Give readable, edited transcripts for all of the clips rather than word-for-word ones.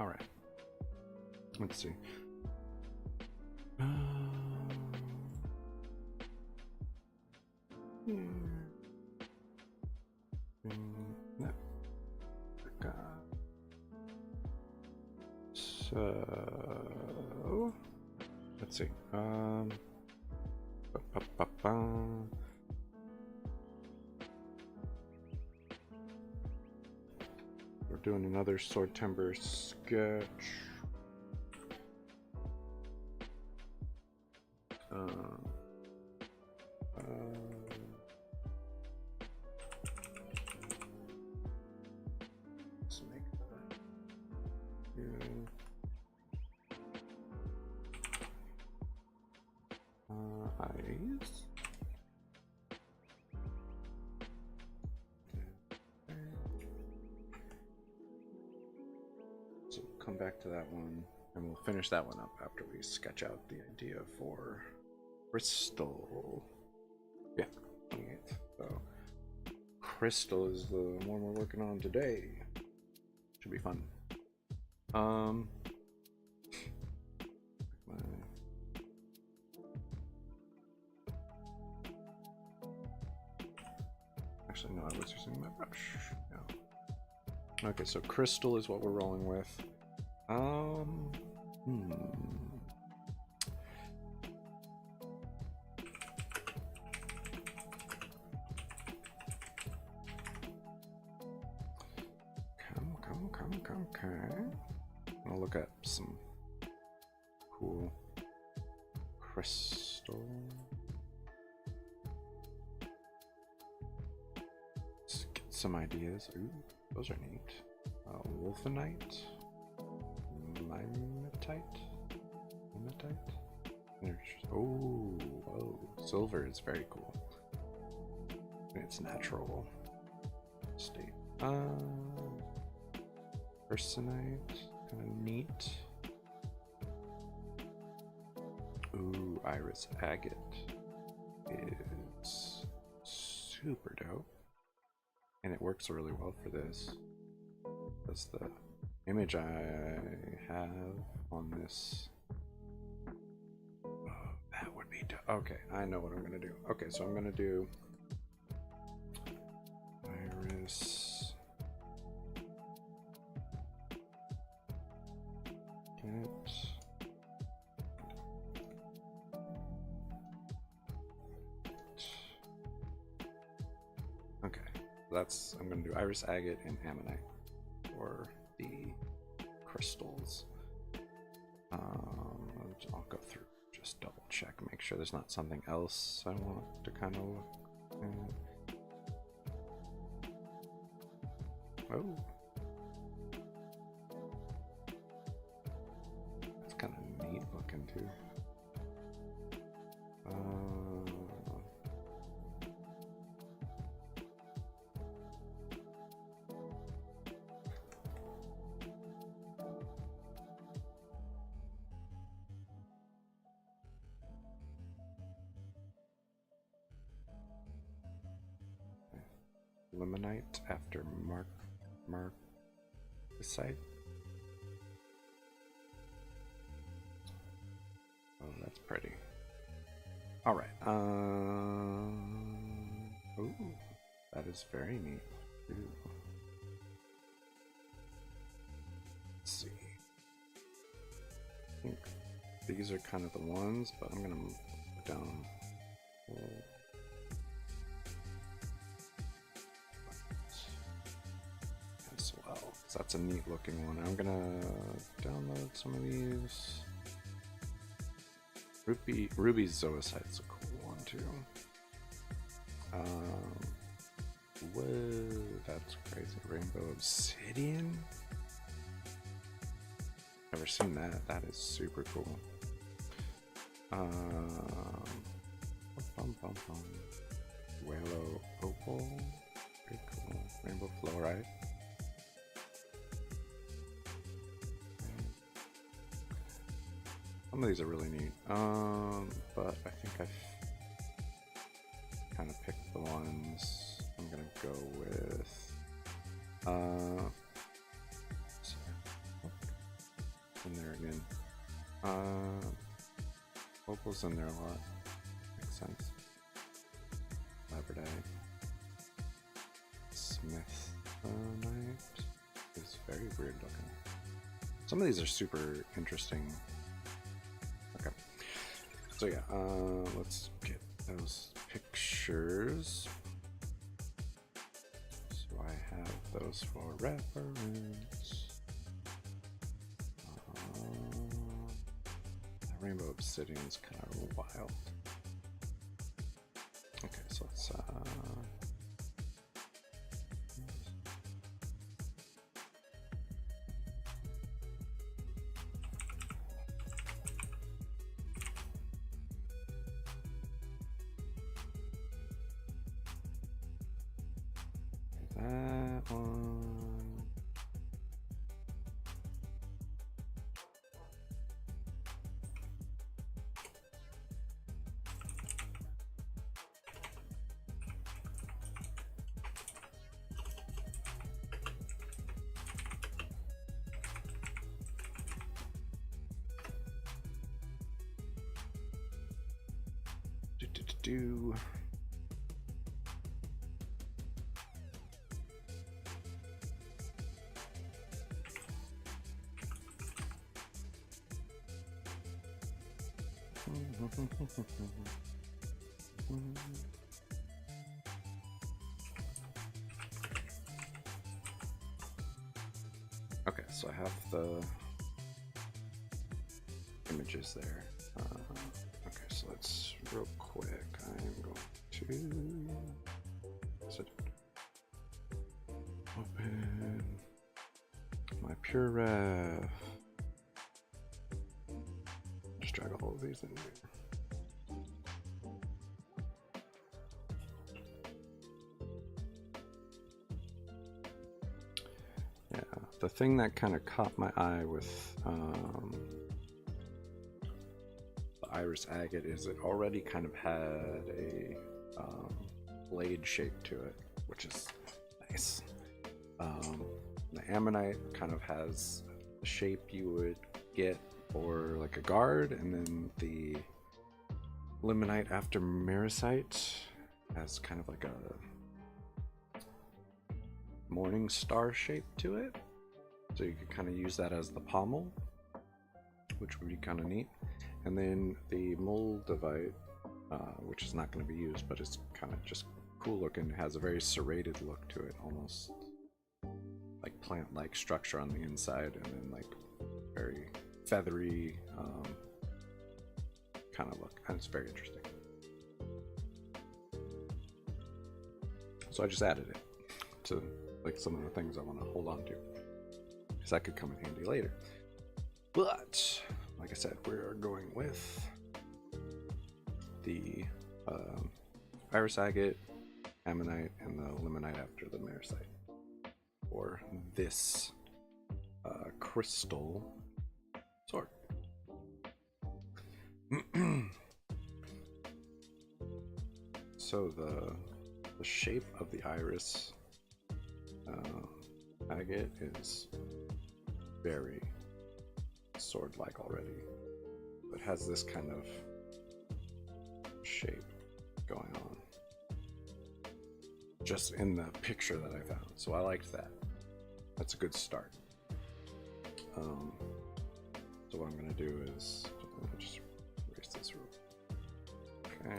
All right. Let's see. No. So let's see. We're doing another Swordtember sketch. Let's make that good. Eyes. So we'll come back to that one, and we'll finish that one up after we sketch out the idea for crystal. Yeah, 28th. So crystal is the one we're working on today. Should be fun. Actually, no, I was using my brush. No. Okay, so crystal is what we're rolling with. Come. I'll look at some cool crystal. Let's get some ideas. Ooh, those are neat. Wolfenite, mimetite. Oh, whoa! Silver is very cool. In its natural state. Personite, kind of neat. Ooh, iris agate is super dope, and it works really well for this. That's the image I have on this. Oh, that would be dope. Okay, I know what I'm gonna do. Okay, so I'm gonna do iris. Okay, that's, I'm gonna do iris agate and ammonite for the crystals. I'll go through, just double check, make sure there's not something else I want to kind of look at. Oh, that's kind of neat looking too. Limonite after marcasite. Oh, that's pretty. All right. Ooh, that is very neat. Ooh. Let's see. I think these are kind of the ones, but I'm gonna put down. As well, so that's a neat looking one. I'm gonna download some of these. Ruby Zoisite's a cool one too. Whoa, that's crazy. Rainbow Obsidian? Never seen that. That is super cool. Whalo Opal. Very cool. Rainbow Fluorite. Some of these are really neat. But I think I've kind of picked the ones I'm gonna go with. In there again. Opal's in there a lot. Makes sense. Labradite. Smithonite is very weird looking. Some of these are super interesting. Okay. So yeah, let's get those pictures. So I have those for reference. Rainbow obsidian is kind of wild. Okay, so let's that one. Do okay, so I have the images there. Okay, so let's real quick. I'm going to open my pure ref. Just drag all of these in here. Yeah, the thing that kind of caught my eye with the iris agate is it already kind of had a blade shape to it, which is nice. The ammonite kind of has the shape you would get for like a guard, and then the limonite after marasite has kind of like a morning star shape to it, so you could kind of use that as the pommel, which would be kind of neat. And then the moldavite, which is not going to be used, but it's kind of just cool looking. It has a very serrated look to it, almost like plant-like structure on the inside, and then like very feathery kind of look, and it's very interesting. So I just added it to like some of the things I want to hold on to, because that could come in handy later. But like I said, we're going with the iris agate, ammonite, and the limonite after the marasite for this crystal sword. So the shape of the iris agate is very sword-like already. It has this kind of shape going on just in the picture that I found, so I liked that. That's a good start. So what I'm going to do is just erase this rule. Okay,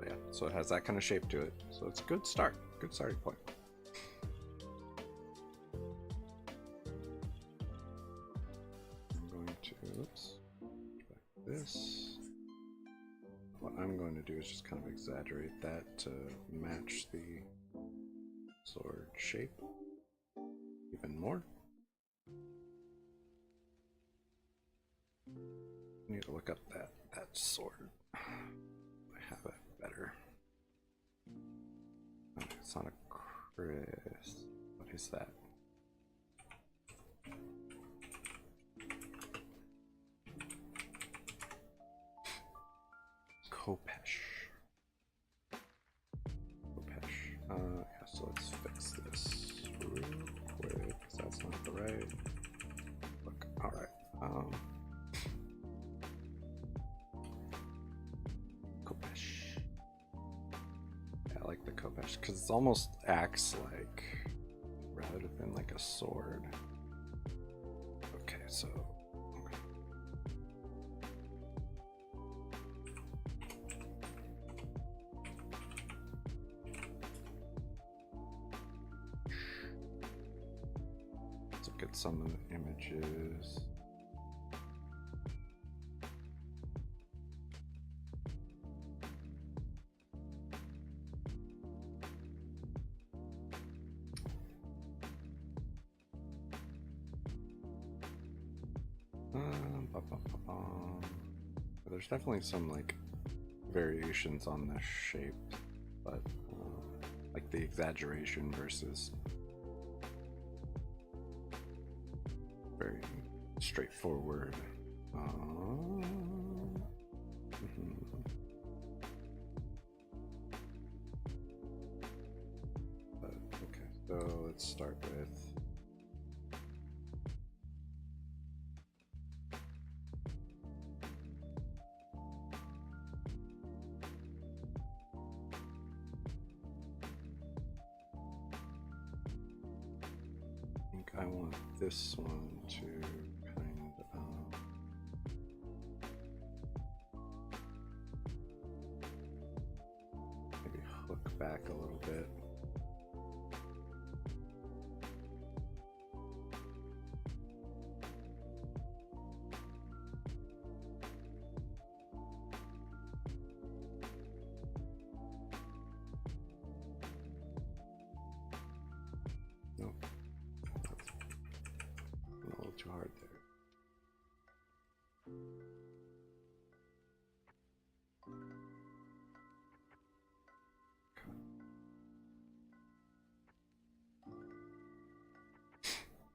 yeah, so it has that kind of shape to it, so it's a good start, good starting point. I'm going to, oops, back this. What I'm going to do is just kind of exaggerate that to match the sword shape even more. I need to look up that sword. I have it better. Oh, it's not a Chris. What is that? Kopesh. because it almost acts like, rather than like a sword. Okay, so okay. Let's look at some of the images. There's definitely some like variations on the shape, but like the exaggeration versus very straightforward. But, okay, so let's start with I want this one to kind of maybe hook back a little bit. Nope. A little too hard there.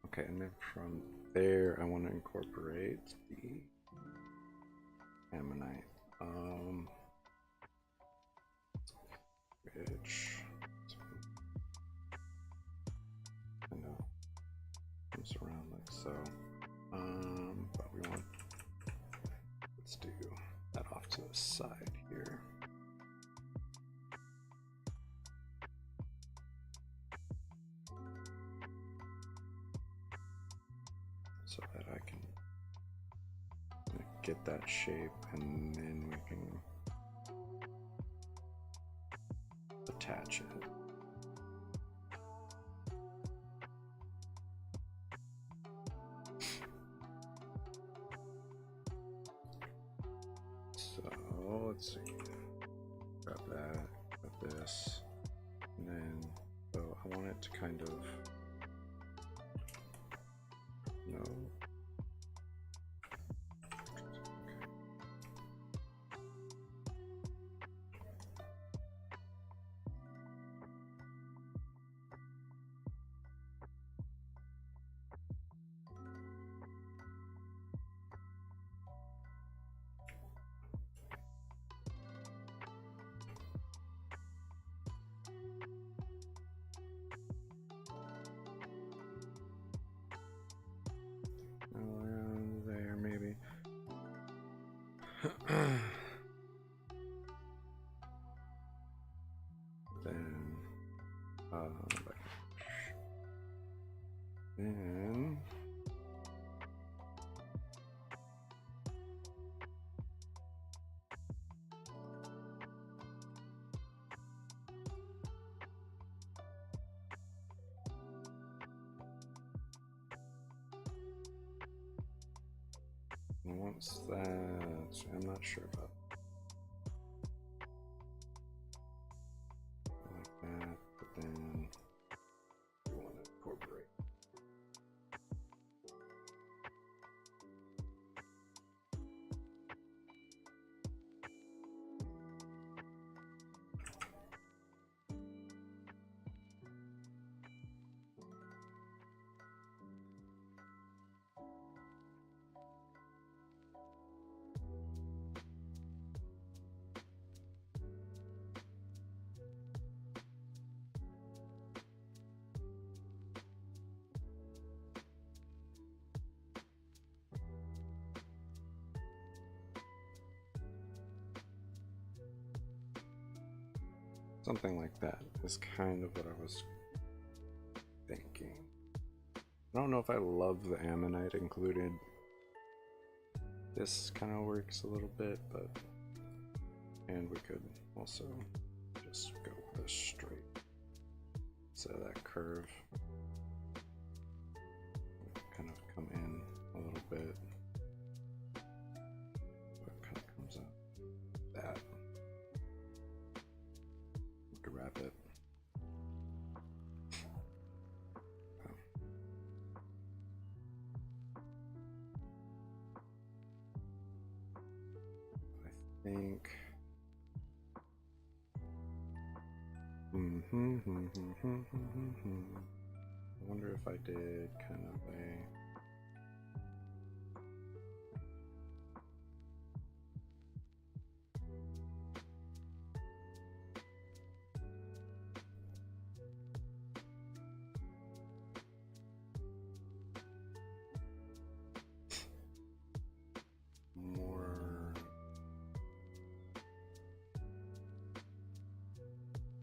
Okay, and then from there, I want to incorporate the ammonite, which kind of comes around like so. But we want, let's do that off to the side here. So that I can get that shape, and then we can attach it. So let's see, grab that with this, and then so I want it to kind of, no. Around there, maybe. Then, then once that, I'm not sure about like that, but then we want to incorporate. Something like that is kind of what I was thinking. I don't know if I love the ammonite included. This kind of works a little bit, but and we could also just go with a straight instead of that curve. Kind of come in a little bit. So it kind of comes out that. To wrap it. I think. I wonder if I did kind of a.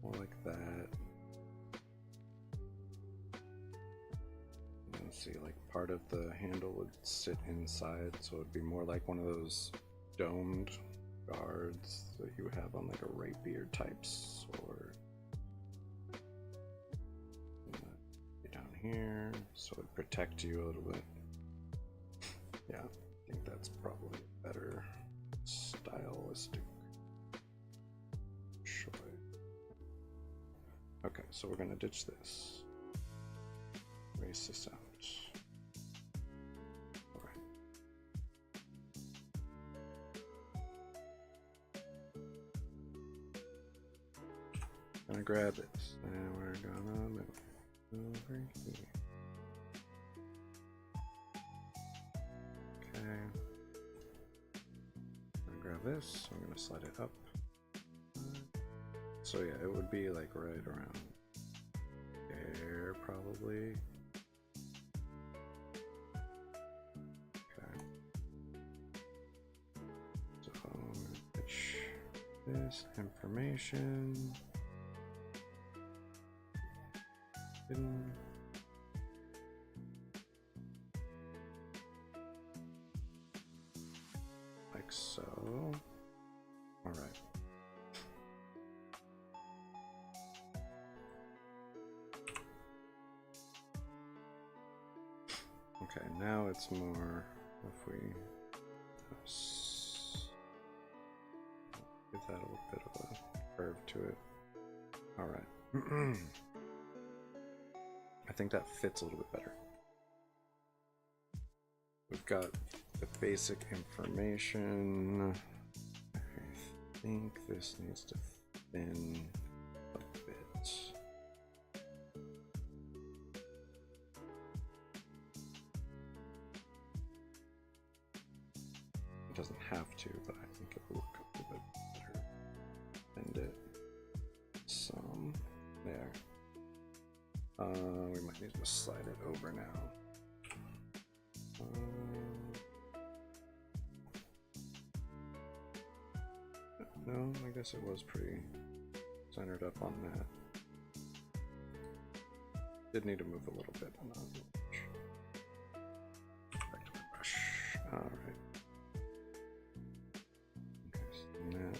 More like that. See, like part of the handle would sit inside, so it'd be more like one of those domed guards that you would have on like a rapier type sword. Down here, so it'd protect you a little bit. Yeah, I think that's probably a better stylistic choice. Okay, so we're gonna ditch this. Erase this out. Gonna grab this, and we're gonna move over here. Okay. I'm gonna grab this, I'm gonna slide it up. So yeah, it would be like right around there, probably. Okay. So I'm gonna pitch this information. Like so. All right. Okay, now it's more if we give that a little bit of a curve to it. All right. I think that fits a little bit better. We've got the basic information. I think this needs to thin a bit. It doesn't have to, but I think it will look a little bit better. Bend it some there. We might need to slide it over now. No, I guess it was pretty centered up on that. Did need to move a little bit, but not much. Back to my brush. Alright. Okay, so that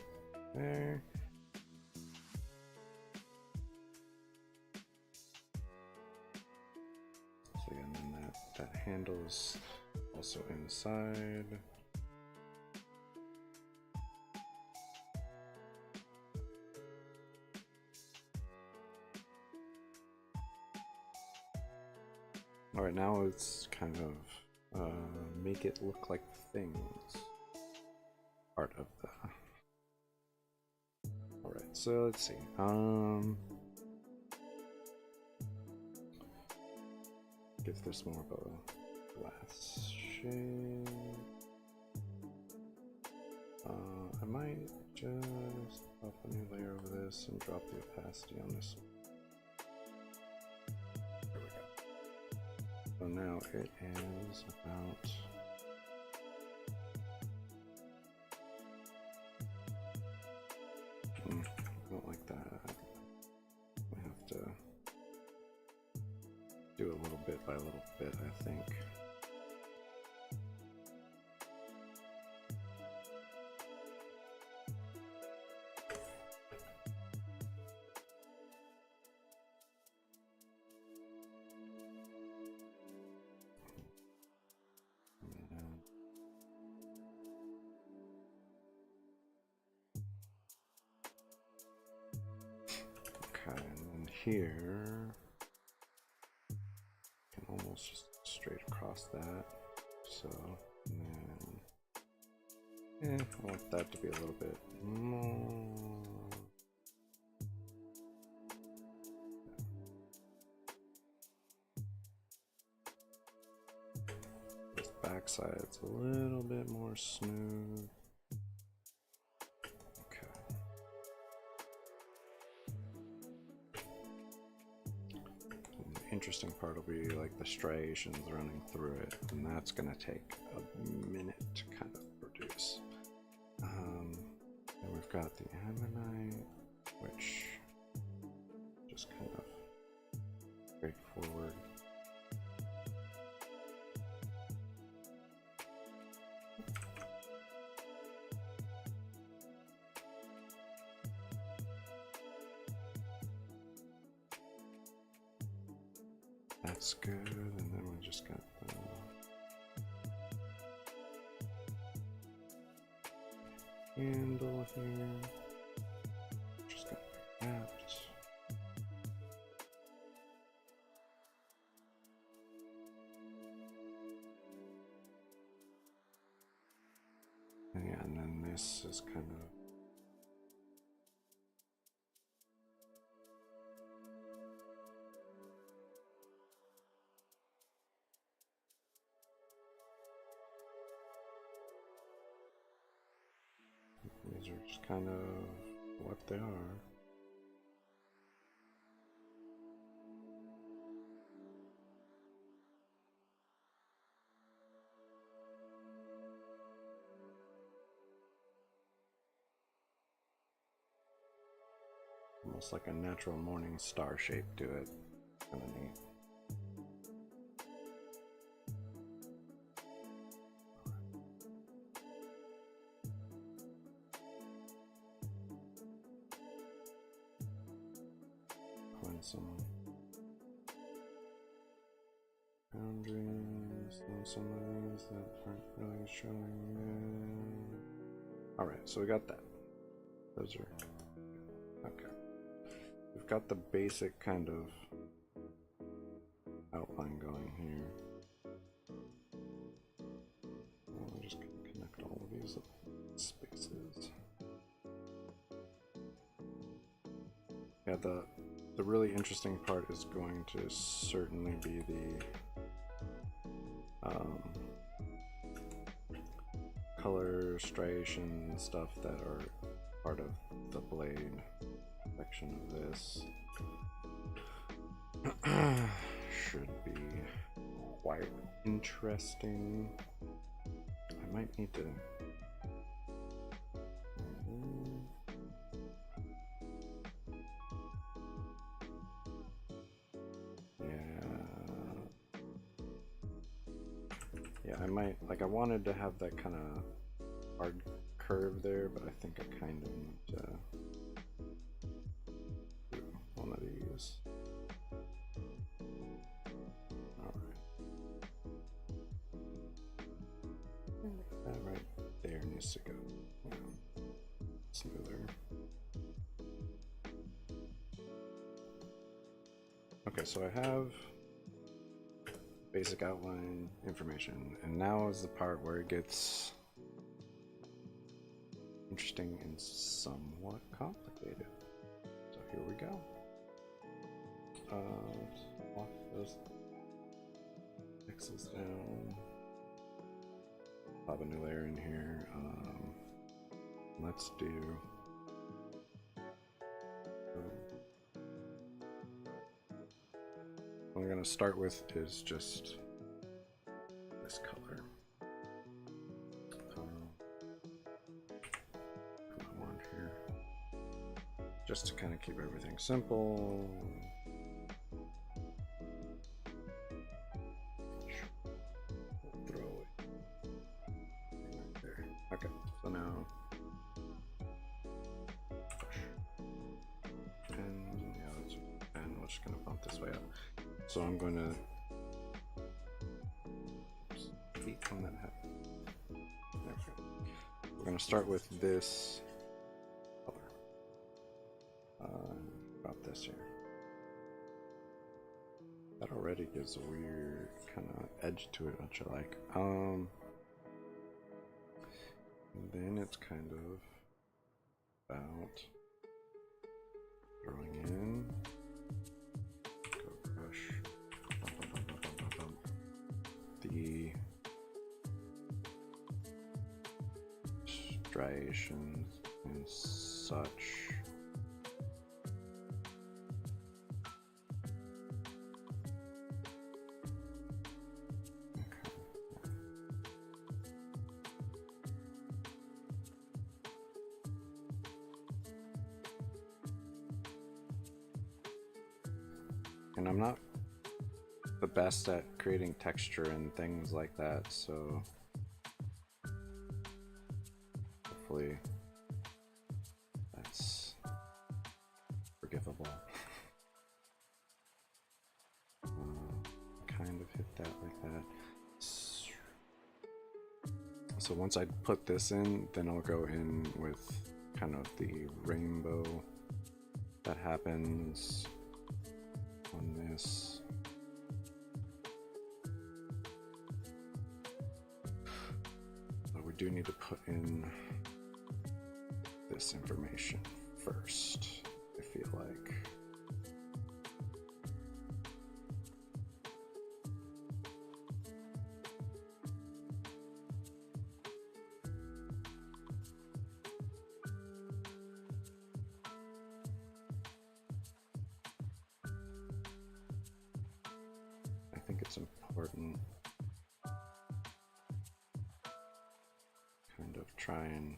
there. So yeah, and then that handle's also inside. Alright, now it's kind of make it look like things. Part of the. Alright, so let's see. Give this more of a glass shade. I might just pop a new layer over this and drop the opacity on this one. There we go. So now it is about don't like that. by a little bit, I think. Okay, and then here, can almost just straight across that. So, and then, I want that to be a little bit more. This backside's a little bit more smooth. Interesting part will be like the striations running through it, and that's going to take a minute to kind of produce. And we've got the ammonite, which just kind of straightforward. That's good, and then we just got the handle here. Just got the wrapped. And yeah, and then this is kind of these are just kind of what they are. Almost like a natural morning star shape to it. Kind of neat. Some boundaries and some of these that aren't really showing yet. Alright, so we got that. Those are okay. We've got the basic kind of outline going here. We're just going to connect all of these spaces. Yeah, the really interesting part is going to certainly be the color striation stuff that are part of the blade section of this. Should be quite interesting. I might need to I might, like, I wanted to have that kind of hard curve there, but I think I kind of need to do one of these. Alright. That right there needs to go smoother. Okay, so I have basic outline information, and now is the part where it gets interesting and somewhat complicated. So here we go. Let's lock those X's down. Pop a new layer in here. Let's do what I'm going to start with is just this color. Around here, just to kind of keep everything simple. want this way up. So I'm going to we're going to start with this color. About this here. That already gives a weird kind of edge to it, which I like. And then it's kind of about throwing in, go brush, the striations and such. And I'm not the best at creating texture and things like that, so hopefully that's forgivable. Kind of hit that like that. So once I put this in, then I'll go in with kind of the rainbow that happens on this. But we do need to put in this information first, I feel like. I think it's important kind of try and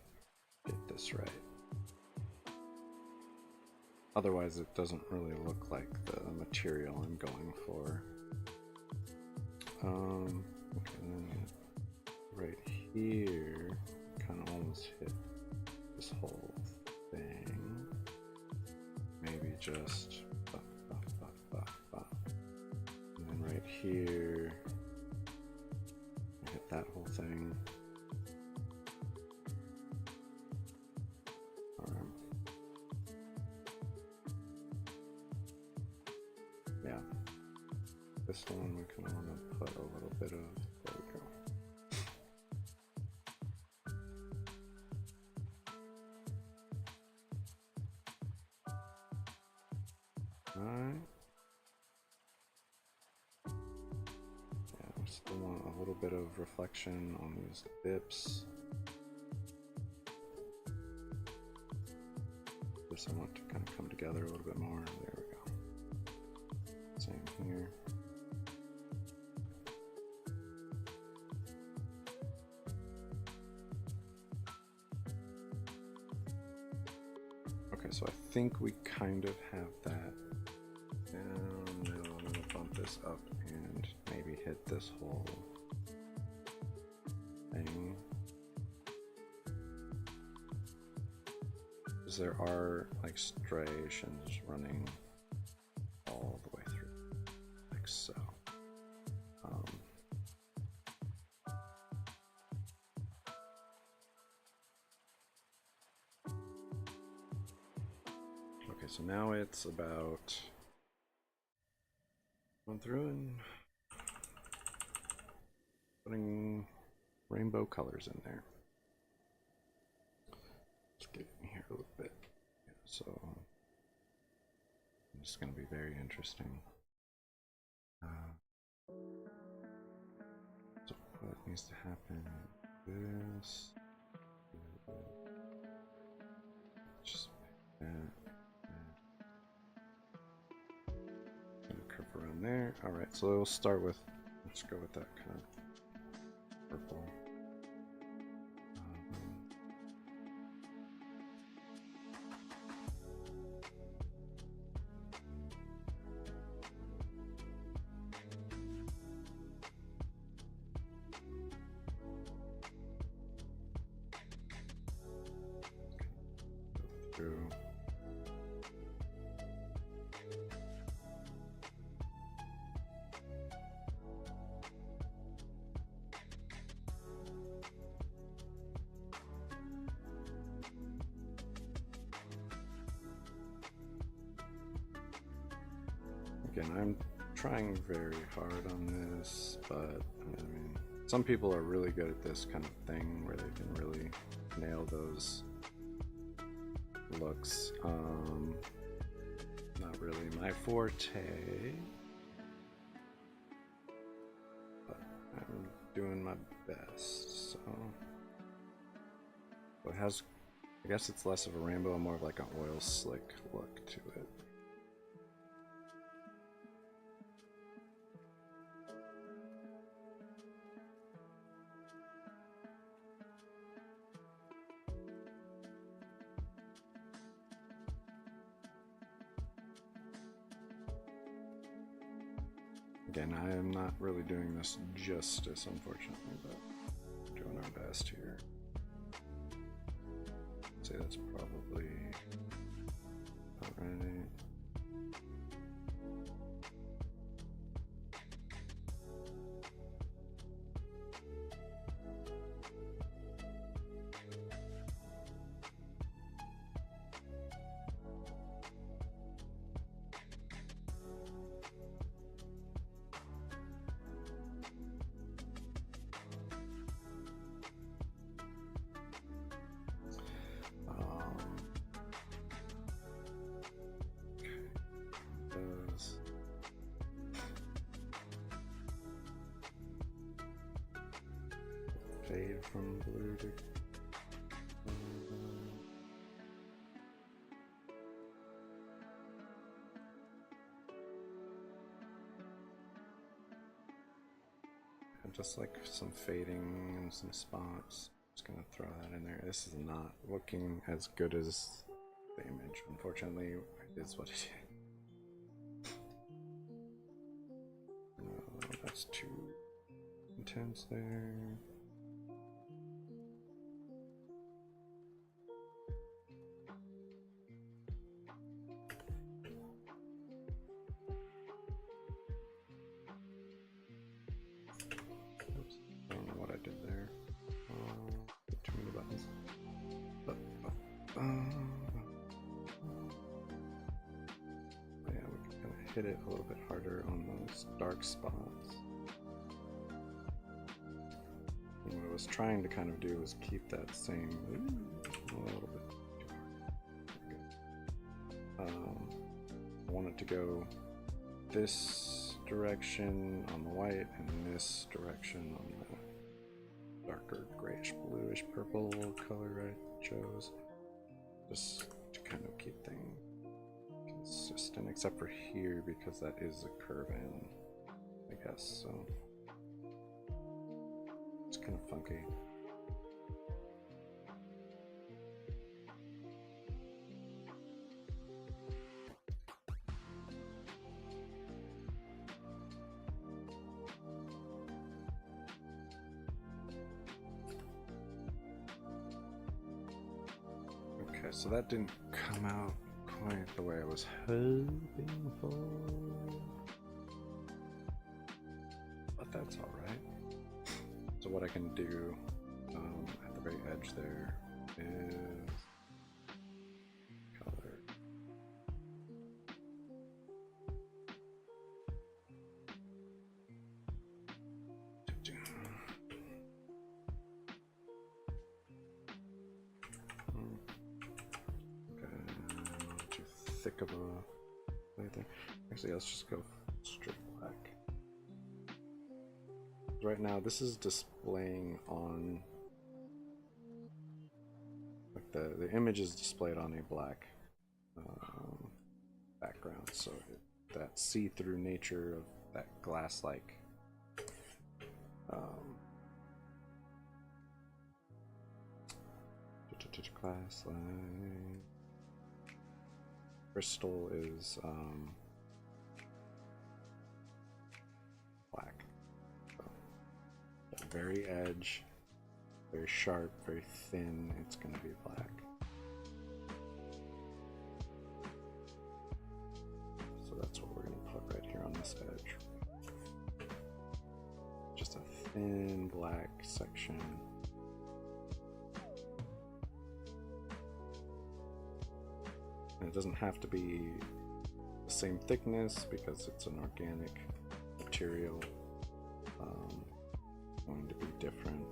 get this right. Otherwise it doesn't really look like the material I'm going for. Okay, and then right here, kind of almost hit this whole thing. Maybe just and then right here, hit that whole thing. Yeah, this one we kind of want to put a little bit of, there we go. Alright. Yeah, we still want a little bit of reflection on these dips. This I want to kind of come together a little bit more. There we go. Same here. Okay, so I think we kind of have that. And now I'm going to bump this up and maybe hit this whole thing. Because there are like striations running all the way through, like so. Okay, so now it's about going through and putting rainbow colors in there. Let's get in here a little bit. Yeah, so it's just going to be very interesting. So what needs to happen? This. Just like that. Curve around there. Alright, so we'll start with, let's go with that kind of purple. Go through. Again, I'm trying very hard on this, but I mean, some people are really good at this kind of thing where they can really nail those looks. Not really my forte, but I'm doing my best. So it has, I guess it's less of a rainbow and more of like an oil slick look to it. Again, I am not really doing this justice, unfortunately, but we're doing our best here. I'd say that's probably alright. Fade from blue to just like some fading and some spots. Just gonna throw that in there. This is not looking as good as the image. Unfortunately, it is what it is. That's too intense there. Hit it a little bit harder on those dark spots. And what I was trying to kind of do was keep that same a little bit too hard. I want it to go this direction on the white and this direction on the darker grayish bluish purple color I chose, just to kind of keep things consistent, except for here because that is a curve in, I guess, so it's kind of funky. Okay, so that didn't come out quite the way I was hoping for, but that's all right. So what I can do at the very edge there is color. Thick of a right there. Actually, let's just go straight black. Right now, this is displaying on, like the image is displayed on a black background, so that see-through nature of that glass-like glass-like crystal is black. So, that very edge, very sharp, very thin, it's going to be black. So that's what we're going to put right here on this edge. Just a thin black section. And it doesn't have to be the same thickness because it's an organic material. Going to be different.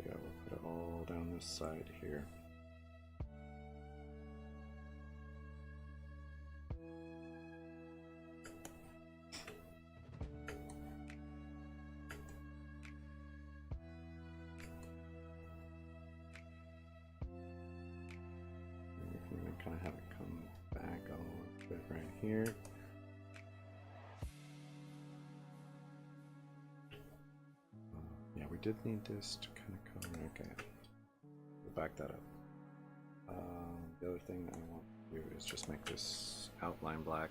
Yeah, we'll put it all down this side here. Kind of have it come back a little bit right here. Yeah, we did need this to kind of cover. Okay, we'll back that up. The other thing that I want to do is just make this outline black.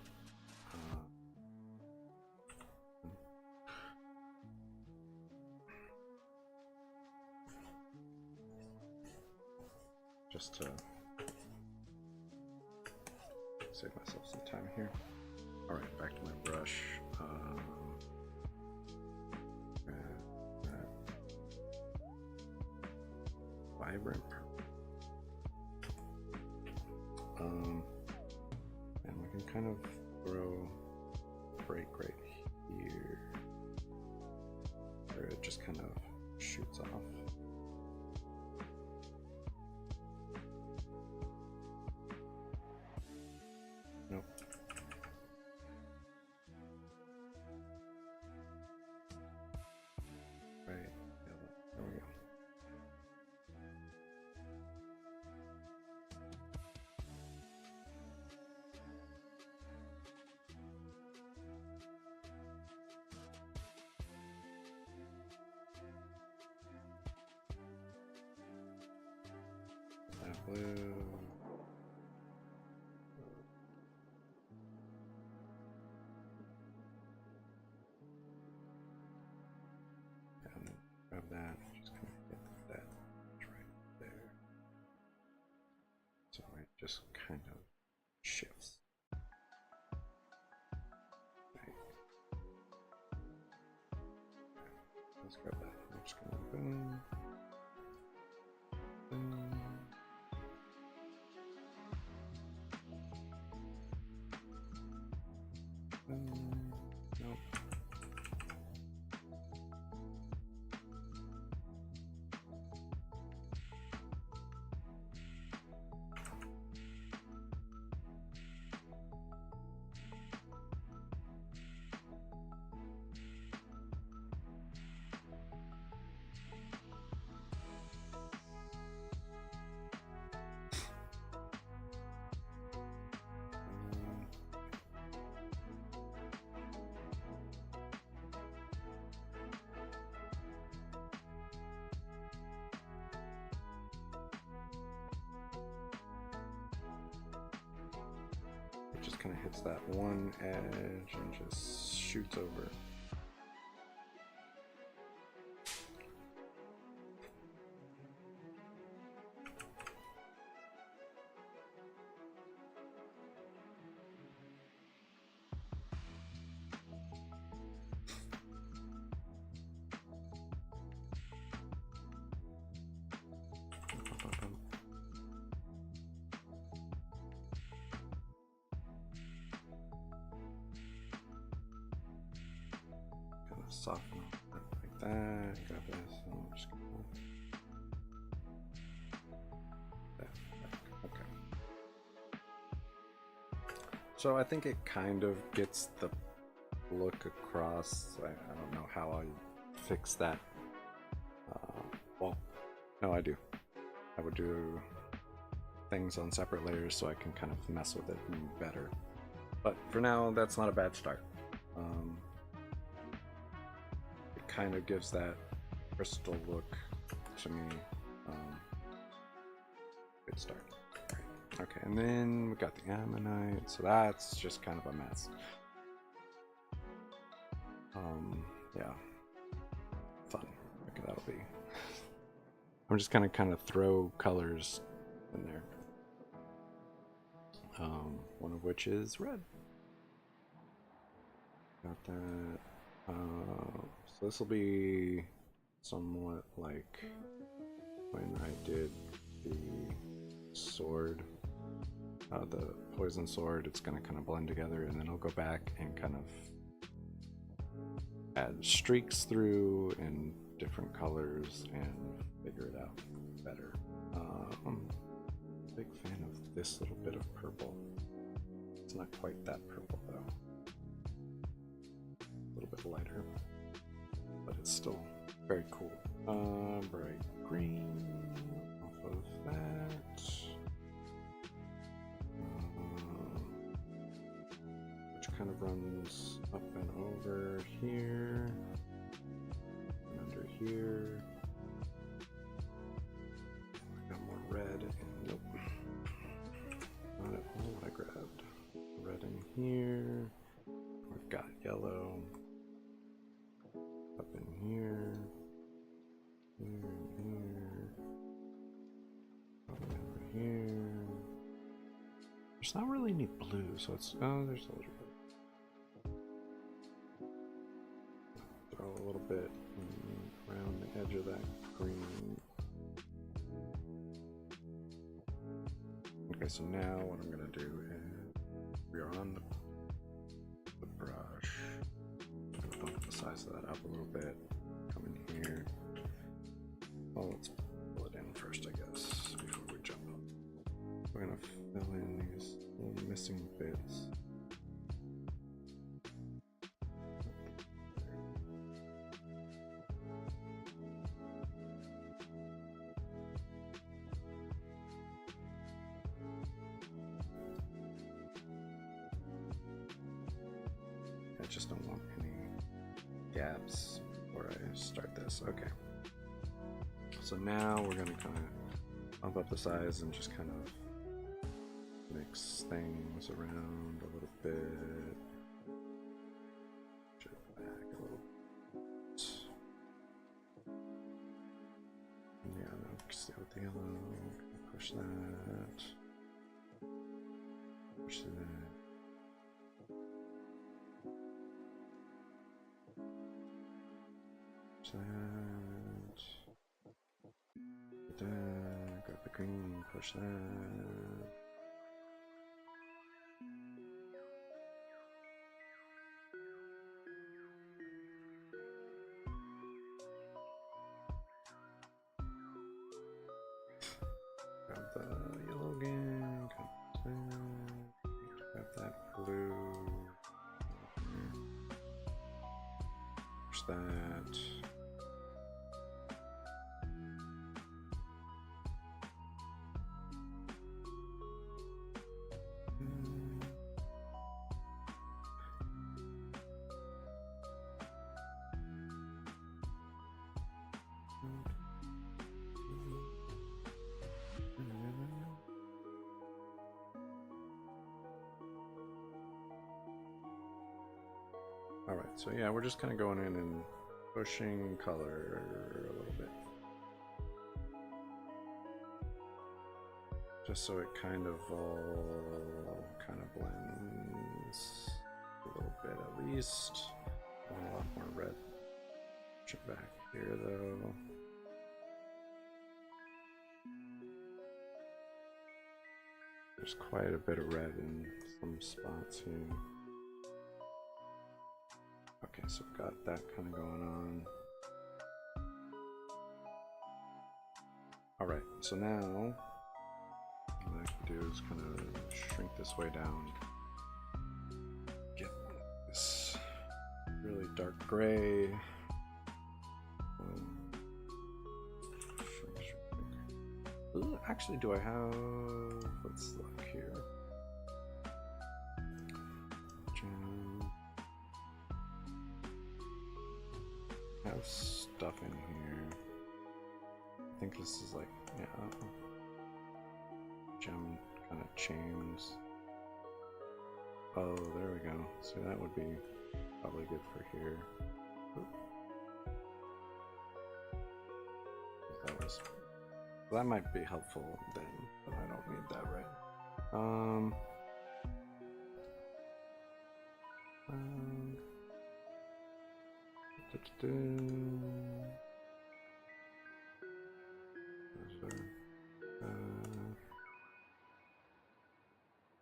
Just to save myself some time here. All right, back to my brush. Vibrant purple. And we can kind of throw a break right here, where it just kind of shoots off. Nope. Right. Yeah, there we go. That blue. Grab that, just kind of get that right there. So it just kind of shifts. Right. Let's grab that. I'm just gonna boom. Boom. Boom. Nope. It just kind of hits that one edge and just shoots over. Soften up like that. Grab this and I'm just gonna okay. So I think it kind of gets the look across. I don't know how I fix that. Well, no, I do. I would do things on separate layers so I can kind of mess with it better. But for now, that's not a bad start. Kind of gives that crystal look to me. Good start. Right. Okay, and then we got the ammonite, so that's just kind of a mess. Yeah, fun. Okay, that'll be. I'm just gonna kind of throw colors in there. One of which is red. Got that. So this will be somewhat like when I did the sword, the poison sword, it's going to kind of blend together, and then I'll go back and kind of add streaks through in different colors and figure it out better. I'm a big fan of this little bit of purple. It's not quite that purple though. A little bit lighter, but it's still very cool. Bright green off of that. Which kind of runs up and over here and under here. I got more red and nope. Not at all what I grabbed. Red in here. We've got yellow up in here. Here and here. Probably over here. There's not really any blue, so it's oh there's a little bit. Throw a little bit around the edge of that green. Okay, so now what I'm gonna do is we are on the brush. I'm gonna bump the size of that up a little bit. Come in here. Well, let's pull it in first, I guess, before we jump up. We're gonna fill in these little missing bits. I just don't want any gaps before I start this. Okay. So now we're going to kind of bump up the size and just kind of mix things around a little bit. Push it back a little bit. Yeah, no, stay with the yellow. Push that. Push that. Push that. Grab the green, push that. Grab the yellow again, grab that blue. Push that. Alright, so yeah, we're just kind of going in and pushing color a little bit. Just so it kind of all kind of blends a little bit at least. A lot more red. Push it back here though. There's quite a bit of red in some spots here. Okay, so we've got that kind of going on. Alright, so now what I can do is kind of shrink this way down. Get this really dark gray. Ooh, actually, do I have... let's look here. I have stuff in here. I think this is like, yeah, gem kind of chains. Oh, there we go. So that would be probably good for here. Oop. That might be helpful then, but I don't need that right.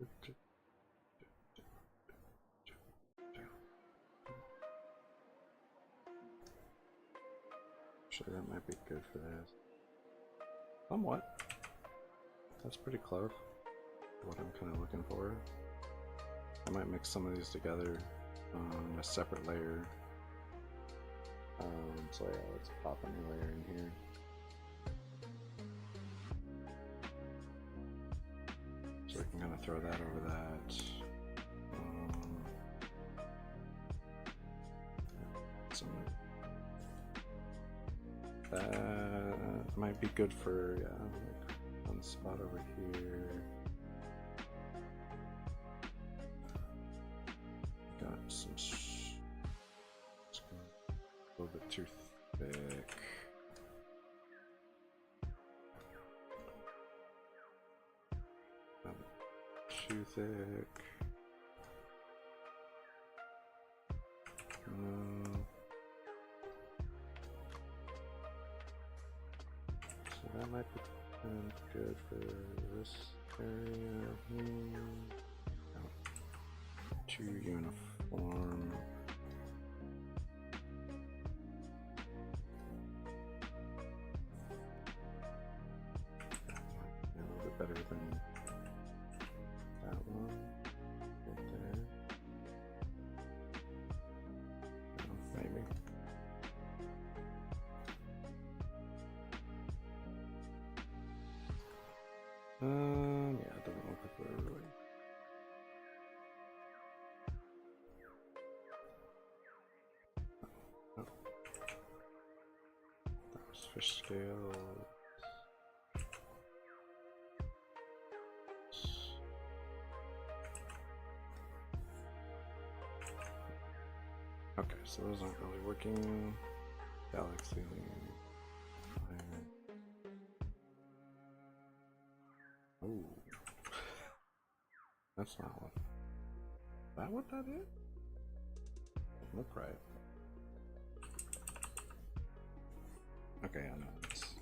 Actually, that might be good for this. Somewhat. That's pretty close to what I'm kind of looking for. I might mix some of these together on a separate layer. So yeah, let's pop a new layer in here. So we can kind of throw that over that. That might be good for, yeah, like one spot over here. Got some, it's a little bit too thick. Too thick. No. So that might be good for this area. Too uniform. A little bit better than that one right there. Oh, maybe. Yeah, it doesn't look like we're really. Oh. That was fish scale. Okay, so those aren't really working. Galaxy. Oh, that's not what. Is that what that is? Doesn't look right. Okay, I know it's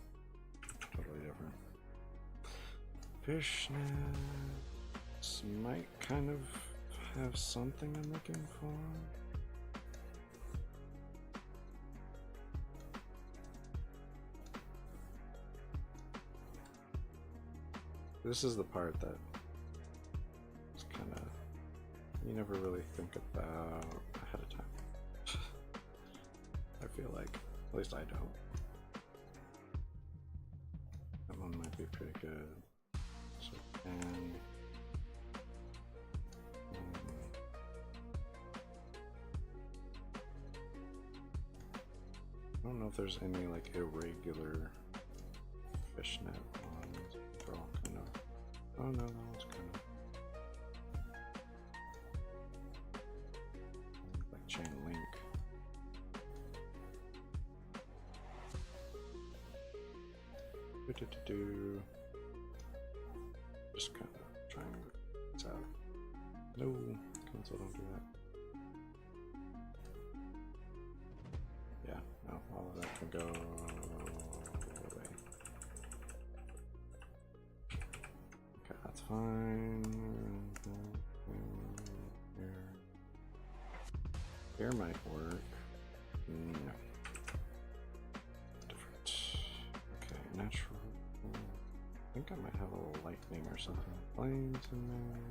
totally different. Fishnets might kind of have something I'm looking for. This is the part that is kind of, you never really think about ahead of time. I feel like, at least I don't. That one might be pretty good. So, and I don't know if there's any like irregular fishnet ones. They're all kind of. Oh no, that one's kind of like chain link. Just kind of trying to work this out. No, cancel, don't do that. Yeah, no, all of that can go away. Okay, that's fine. Here might work. No. Different. Okay, natural. I think I might have a little lightning or something. Flames in there.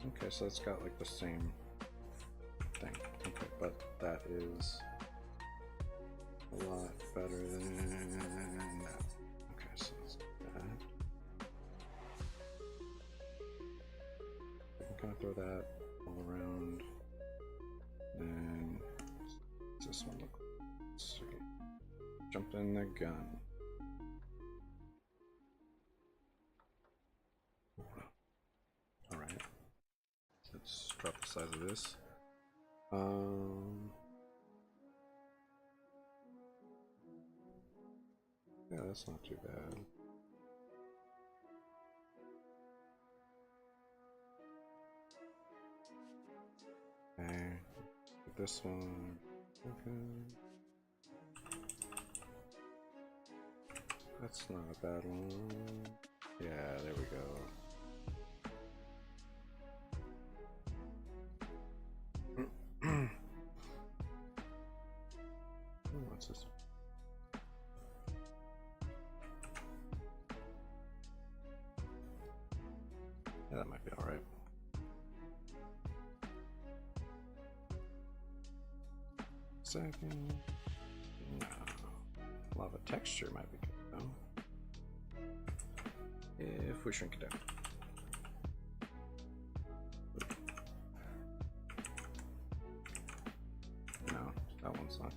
Okay, so it's got like the same thing. Okay, but that is a lot better than that. Okay, so let's do that. I can kind of throw that all around. Then what's this one look like? Let's see. Jump in the gun. Alright. drop the size of this. Yeah, that's not too bad. Okay, get this one. Okay. That's not a bad one. Yeah, there we go. What's this? Yeah, that might be alright. Second. No. Lava texture might be good though. If we shrink it down. No, that one's not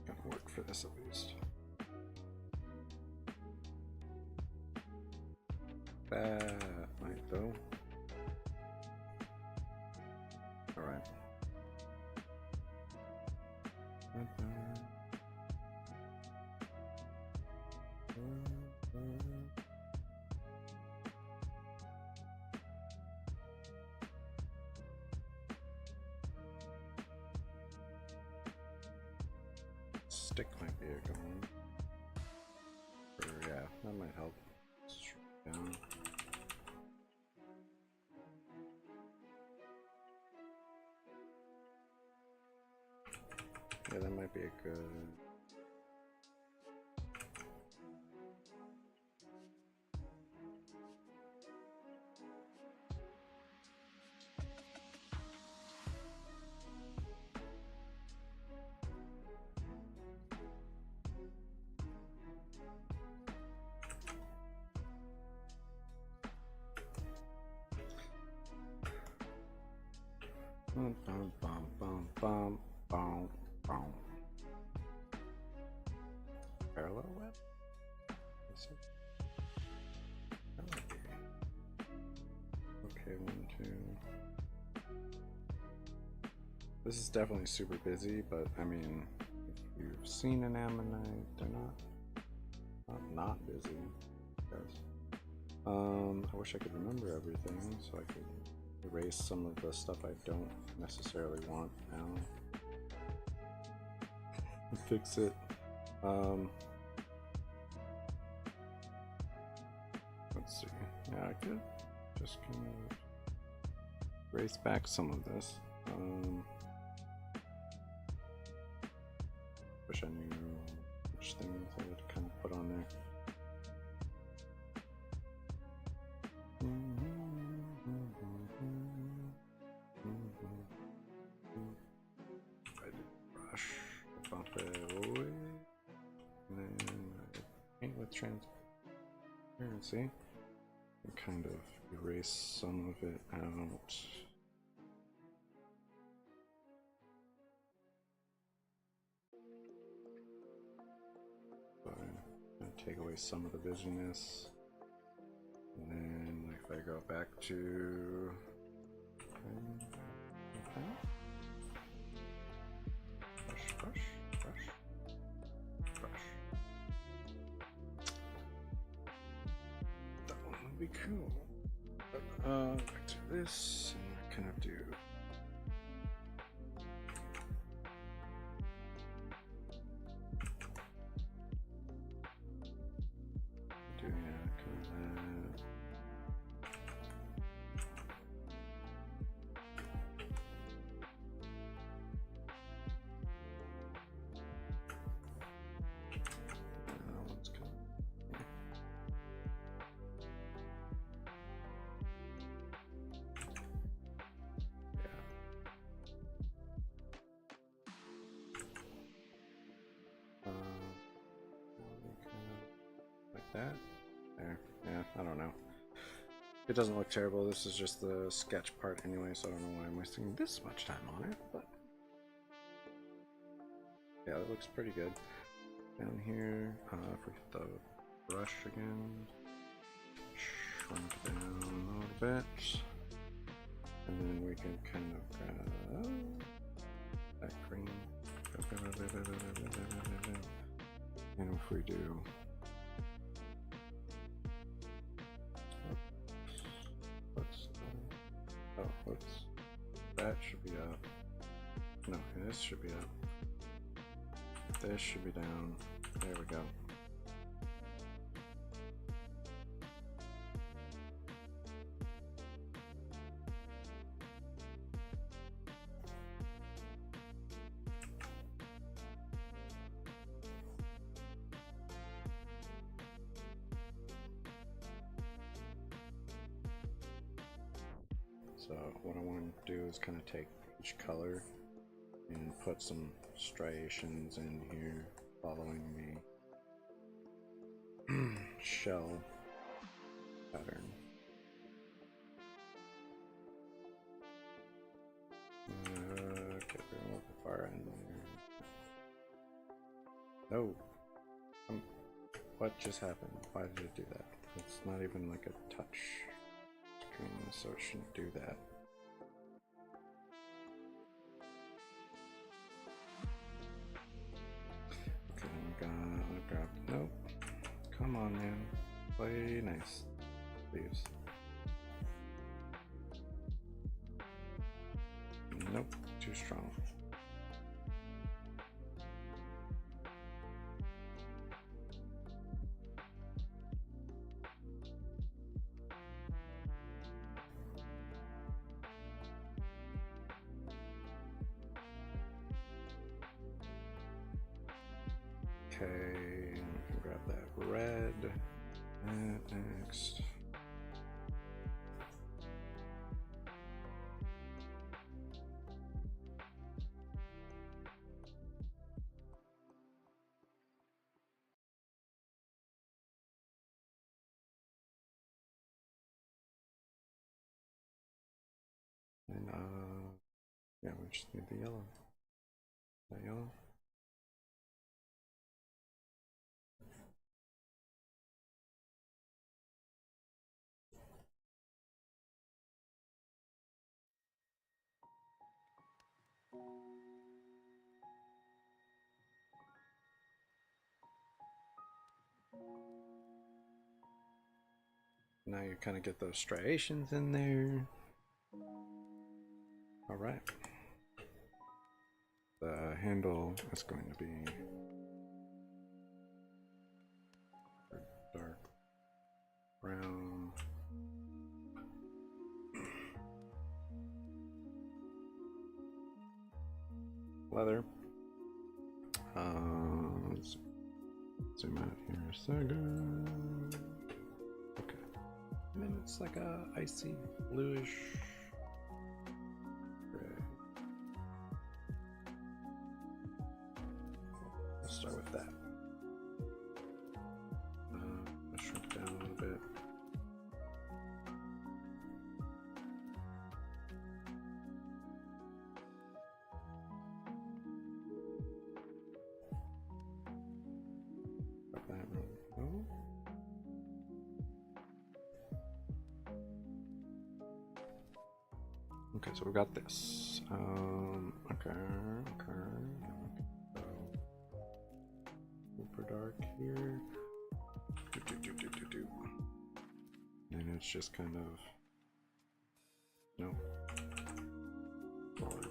gonna work for this at least. That might though. Alright. Stick might be a good one. Or, yeah, that might help. Down. Yeah, that might be a good. Bum, bum, bum, bum, bum, bum, bum. Parallel web? Is it? That might be. Okay, 1, 2. This is definitely super busy, but I mean, if you've seen an Ammonite, they're not busy. I wish I could remember everything so I could erase some of the stuff I don't necessarily want now. Fix it. Let's see. Yeah, I could just kind of erase back some of this. Wish I knew which things I would kind of put on there. I did brush, bump it away, and then I paint with transparency and kind of erase some of it out. So I'm going to take away some of the busyness. And then if I go back to brush. That one would be cool. Back to this and kind of do. That there, yeah, I don't know. It doesn't look terrible. This is just the sketch part anyway, so I don't know why I'm wasting this much time on it, but yeah, it looks pretty good. Down here, if we hit the brush again, shrink it down a little bit, and then we can kind of grab that green. And if we do, whoops, that should be up. No, this should be up. This should be down. There we go. So what I want to do is kind of take each color and put some striations in here following the shell pattern. Okay, remove the far end there. No! What just happened? Why did it do that? It's not even like a touch screen, so it shouldn't do that. Okay, I'm gonna grab. Nope. Come on, man. Play nice. Please. Nope. Too strong. Okay, we can grab that red. And next. And yeah, we just need the yellow. That yellow. Now you kind of get those striations in there. All right. The handle is going to be dark brown. Leather. Let's zoom out here a second. Okay. And then it's like a icy bluish red. Let's start with that. Shrink down a little bit. Okay, so we got this. Okay. So, super dark here. And it's just kind of forward.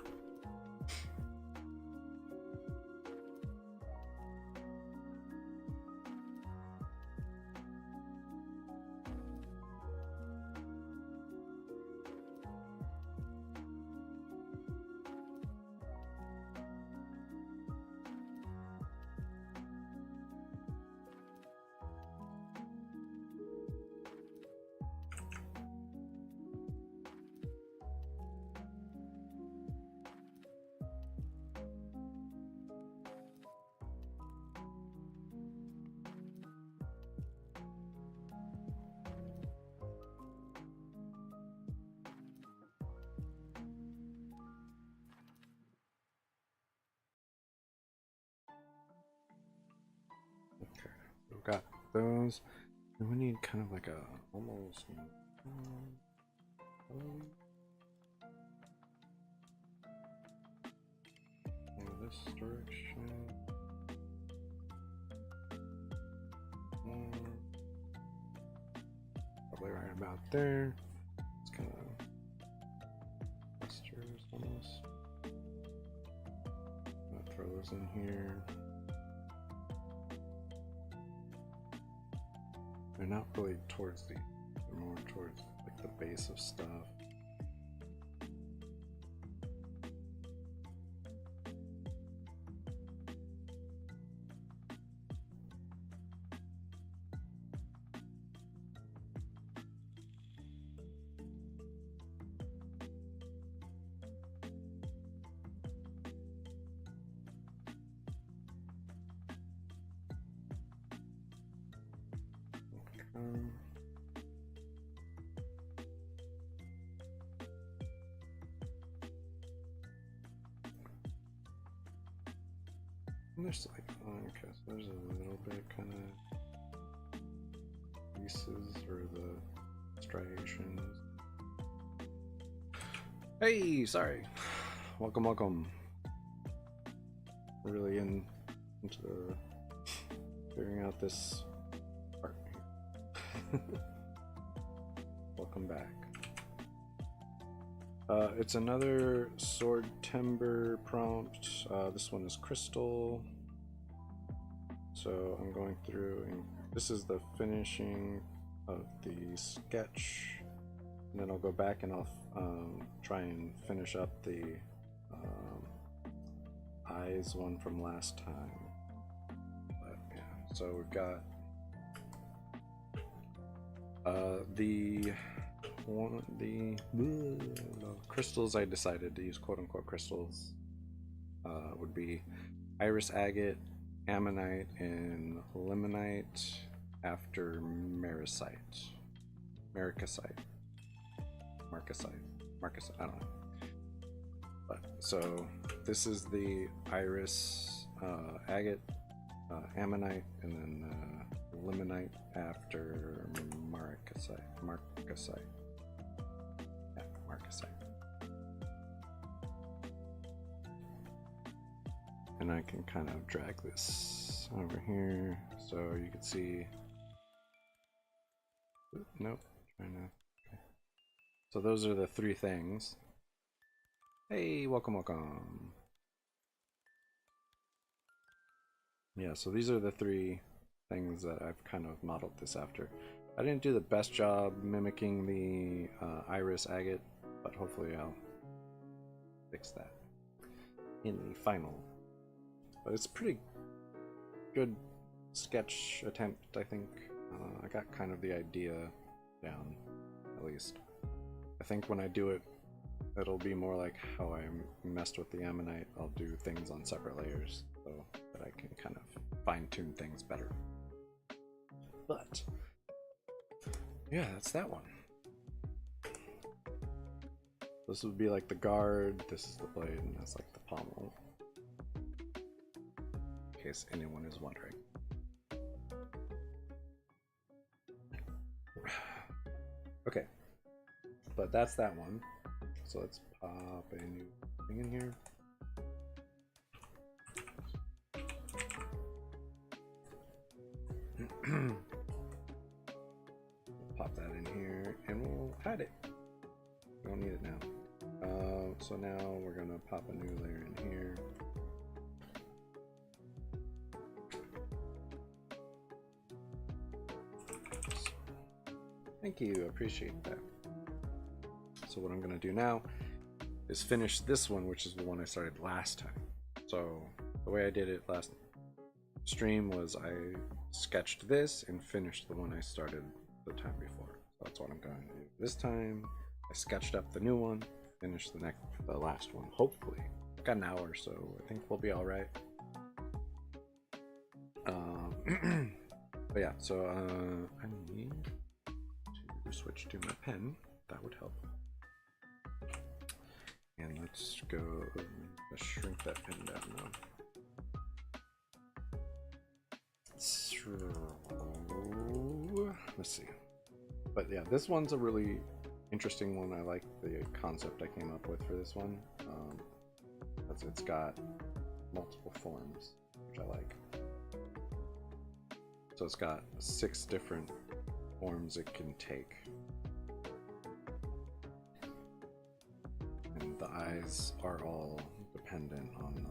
Okay, we've got those, and we need kind of like a almost direction. Probably right about there. It's kind of clusters almost. I'll throw those in here. They're not really towards the, they're more towards like the base of stuff. There's like, okay, so there's a little bit kind of pieces or the striations. Hey, sorry. Welcome, welcome. We're really into figuring out this part here. Welcome back. It's another Swordtember prompt. This one is crystal. So I'm going through, and this is the finishing of the sketch. And then I'll go back and I'll try and finish up the eyes one from last time. But yeah, so we've got the crystals I decided to use, quote-unquote crystals, would be iris agate, ammonite, and limonite after maricite, I don't know. But so this is the iris, agate, ammonite, and then limonite after marcasite. Yeah, marcasite. And I can kind of drag this over here so you can see. Nope, trying to. Okay. So those are the three things. Hey, welcome, welcome. Yeah, so these are the three things that I've kind of modeled this after. I didn't do the best job mimicking the iris agate, but hopefully I'll fix that in the final. But it's a pretty good sketch attempt, I think. I got kind of the idea down, at least. I think when I do it, it'll be more like how I messed with the ammonite. I'll do things on separate layers so that I can kind of fine-tune things better. But yeah, that's that one. This would be like the guard, this is the blade, and that's like the pommel. In case anyone is wondering. Okay, but that's that one. So let's pop a new thing in here. Pop that in here and we'll hide it. We don't need it now. So now we're gonna pop a new layer in here. Thank you, appreciate that. So what I'm gonna do now is finish this one, which is the one I started last time. So the way I did it last stream was I sketched this and finished the one I started the time before. So that's what I'm going to do this time. I sketched up the new one, finished the last one. Hopefully, I've got an hour, so I think we'll be all right. But yeah, so I need to switch to my pen. That would help. And let's go. Let's shrink that pen down now. So, let's see. But yeah, this one's a really interesting one. I like the concept I came up with for this one. It's got multiple forms, which I like. So it's got 6 different forms it can take. And the eyes are all dependent on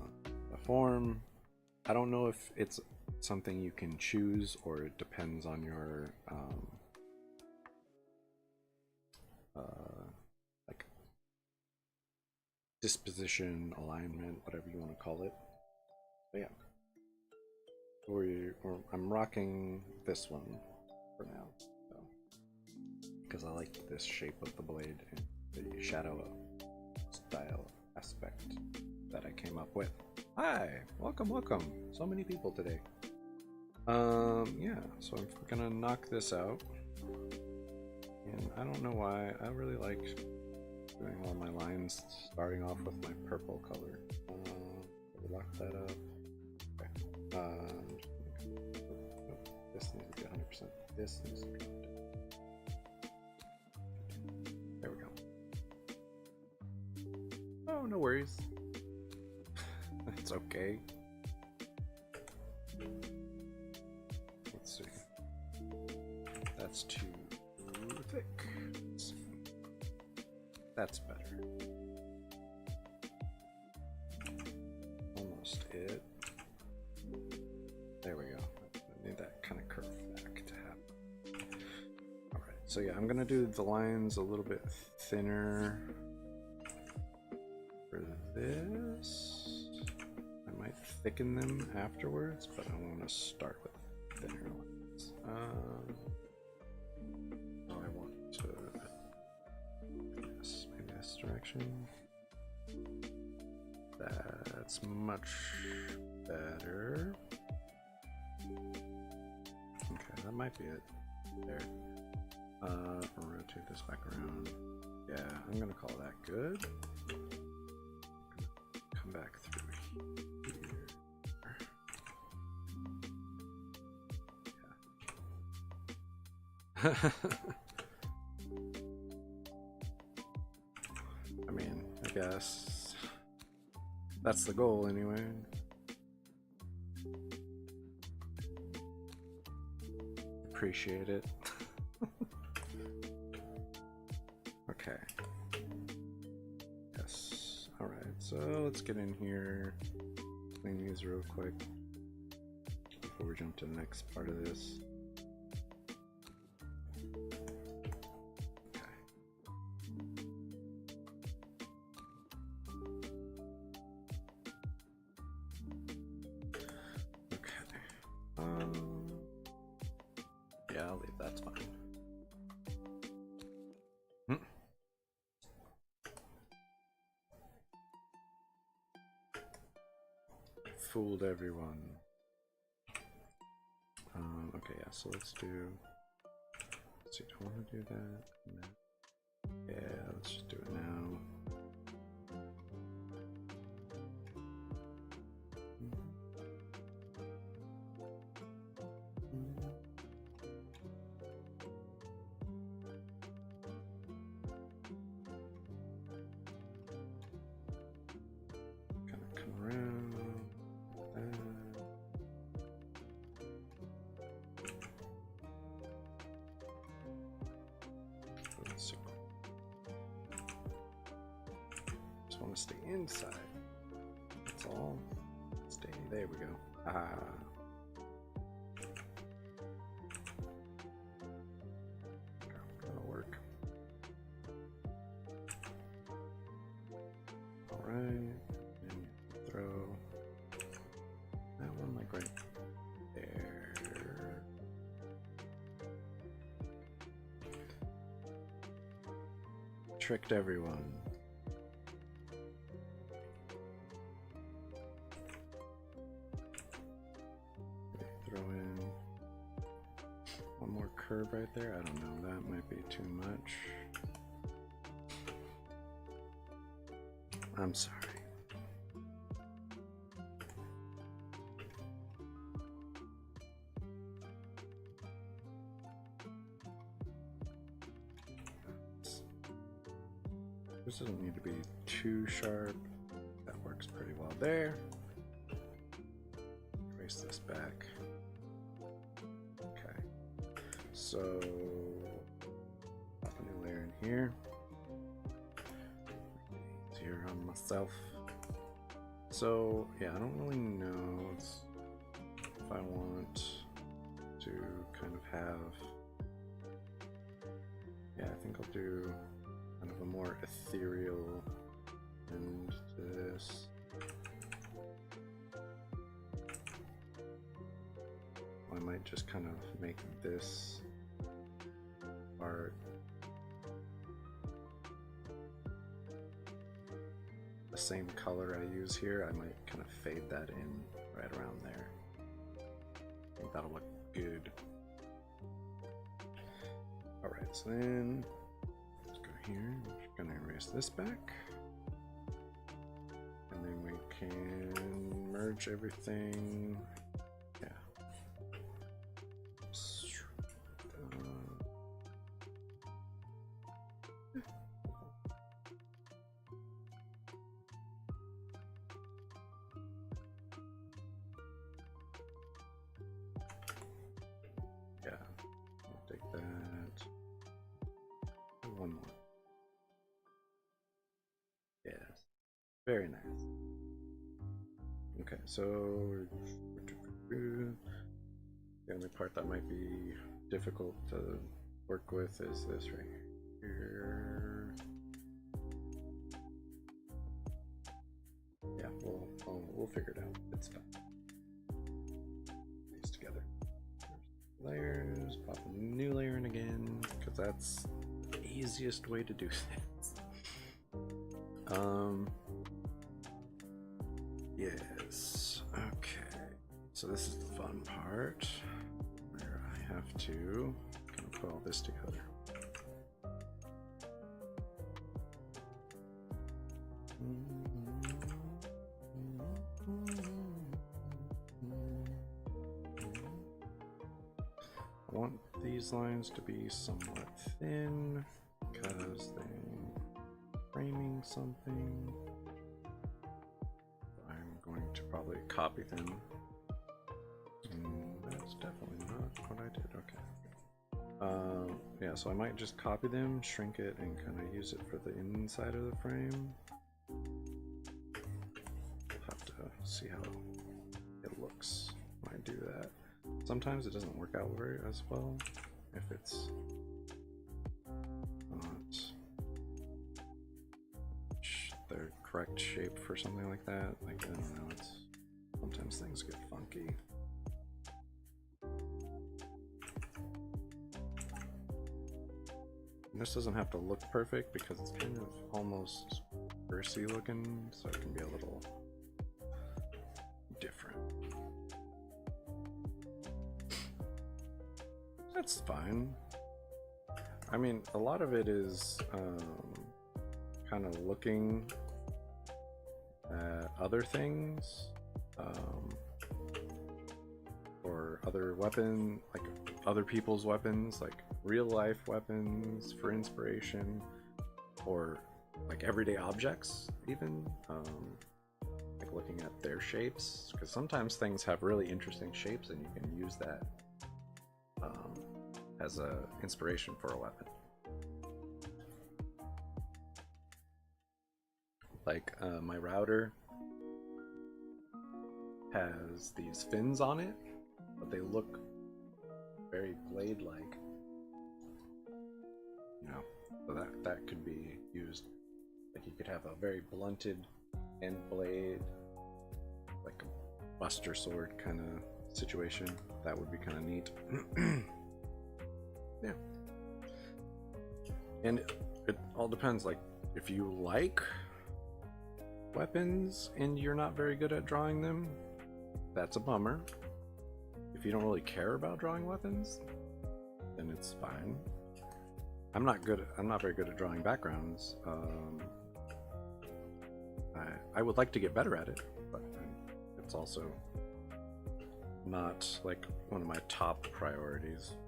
the form. I don't know if it's something you can choose or it depends on your like disposition, alignment, whatever you want to call it. But yeah, I'm rocking this one for now, so, because I like this shape of the blade and the shadow style aspect that I came up with. Hi, welcome. So many people today. Yeah, so I'm gonna knock this out. And I don't know why, I really like doing all my lines starting off with my purple color. Lock that up. Okay. This needs to be 100%. This needs to be 100%. There we go. Oh, no worries. It's okay. Let's see. That's too thick. Let's see. That's better. Almost it. There we go. I need that kind of curve back to happen. Alright, so yeah, I'm gonna do the lines a little bit thinner for this. I might thicken them afterwards, but I want to start with thinner lines. I want to, yes, maybe this direction. That's much better. Okay, that might be it. There. Rotate this back around. Yeah, I'm gonna call that good. Come back through here. Yeah. I mean, I guess that's the goal anyway. Appreciate it. Okay. Yes. Alright, so let's get in here. Clean these real quick before we jump to the next part of this. Yeah, I'll leave, that's fine. Fooled everyone. Okay, yeah, so let's see, I want to do that. No. Yeah, let's just do it now. Kind of come around. Just want to stay inside. That's all. Stay. There we go. Ah. That'll work. All right. And throw that one like right there. Tricked everyone. Throw in one more curve right there. I don't know, that might be too much. I'm sorry. This doesn't need to be too sharp. That works pretty well there. erase this back. Okay, so pop a new layer in here. Easier on myself. So yeah, I don't really know if I want to kind of have. Yeah, I think I'll do kind of a more ethereal end to this. I might just kind of make this part the same color I use here. I might kind of fade that in right around there. I think that'll look good. Alright, so then let's go here. I'm gonna erase this back. And then we can merge everything. Yeah. Yeah, I'll take that. One more. Yes, very nice. Okay, so the only part that might be difficult to work with is this right here. Yeah, we'll figure it out. It's fine. These together. Layers, pop a new layer in again, because that's the easiest way to do things. Yes, okay. So this is the fun part, where I have to kind of put all this together. I want these lines to be somewhat thin because they're framing something. I'm going to probably copy them. That's definitely not what I did. Okay. Yeah, so I might just copy them, shrink it, and kind of use it for the inside of the frame. We'll have to see how it looks when I do that. Sometimes it doesn't work out very as well if it's not the correct shape for something like that. Like, I don't know, sometimes things get funky. And this doesn't have to look perfect because it's kind of almost earthy looking, so it can be a little different. That's fine. I mean, a lot of it is kind of looking at other things, or other weapon, like other people's weapons, like real life weapons for inspiration, or like everyday objects even, like looking at their shapes, because sometimes things have really interesting shapes and you can use that as a inspiration for a weapon. Like my router has these fins on it, but they look very blade-like. You know, so that could be used. Like you could have a very blunted end blade, like a buster sword kind of situation. That would be kind of neat. Yeah. And it all depends, like if you like weapons and you're not very good at drawing them, that's a bummer. If you don't really care about drawing weapons, then it's fine. I'm not very good at drawing backgrounds. I would like to get better at it, but it's also not like one of my top priorities.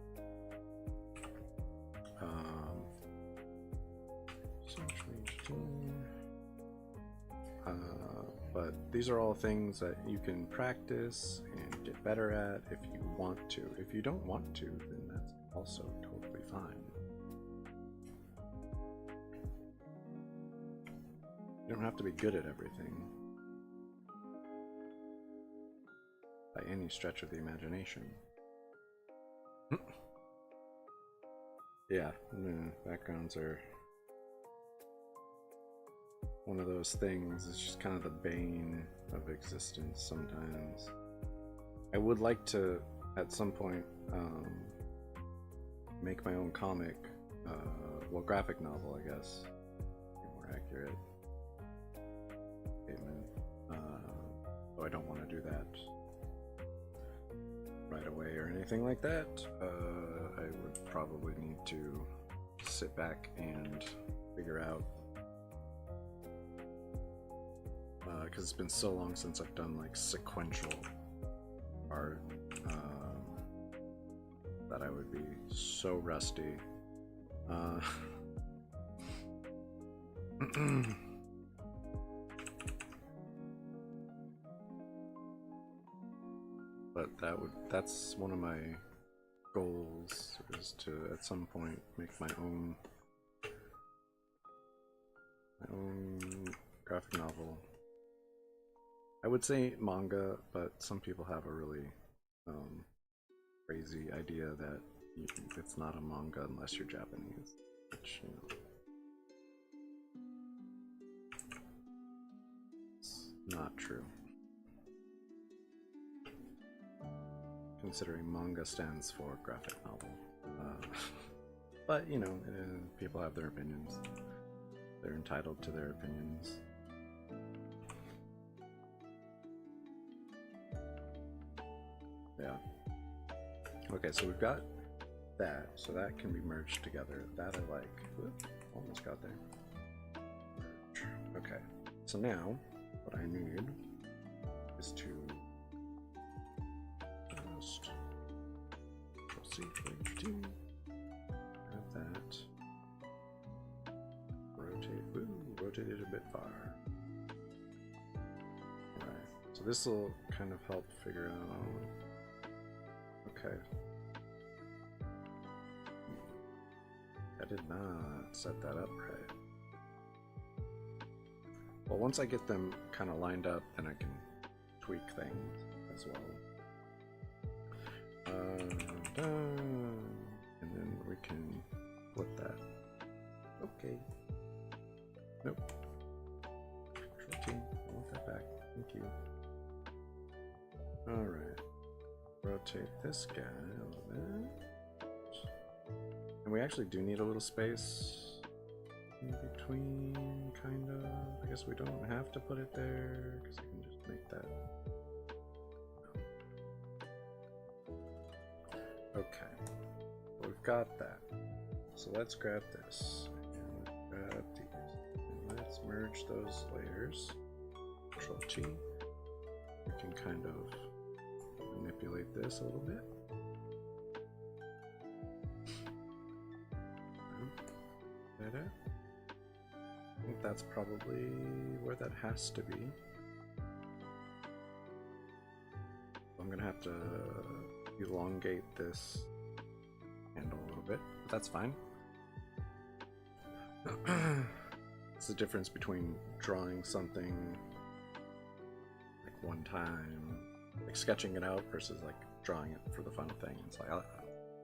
But these are all things that you can practice and get get better at if you want to. If you don't want to, then that's also totally fine. You don't have to be good at everything by any stretch of the imagination. Yeah, backgrounds are one of those things. It's just kind of the bane of existence sometimes. I would like to, at some point, make my own comic, well, graphic novel, I guess, be more accurate statement. Though I don't want to do that right away or anything like that. I would probably need to sit back and figure out, because it's been so long since I've done like sequential art, that I would be so rusty. But that's one of my goals, is to at some point make my own graphic novel. I would say manga, but some people have a really crazy idea that it's not a manga unless you're Japanese, which, you know, it's not true. Considering manga stands for graphic novel. But, you know, people have their opinions. They're entitled to their opinions. Yeah. Okay, so we've got that, so that can be merged together. That I like. Whoop, almost got there. Merge. Okay, so now what I need is to just have that rotate. Woo, rotate it a bit far. Alright, so this will kind of help figure out. Okay. I did not set that up right. Well, once I get them kind of lined up, then I can tweak things as well. And then we can flip that. Okay. Nope. Control T. I want that back. Thank you. Alright. Rotate this guy a little bit. And we actually do need a little space in between, kind of. I guess we don't have to put it there, because I can just make that. Okay, well, we've got that. So let's grab this, and grab these, and let's merge those layers. Control T. We can kind of manipulate this a little bit. I think that's probably where that has to be. I'm gonna have to elongate this handle a little bit, but that's fine. It's the difference between drawing something like one time, like sketching it out, versus like drawing it for the final thing. It's like,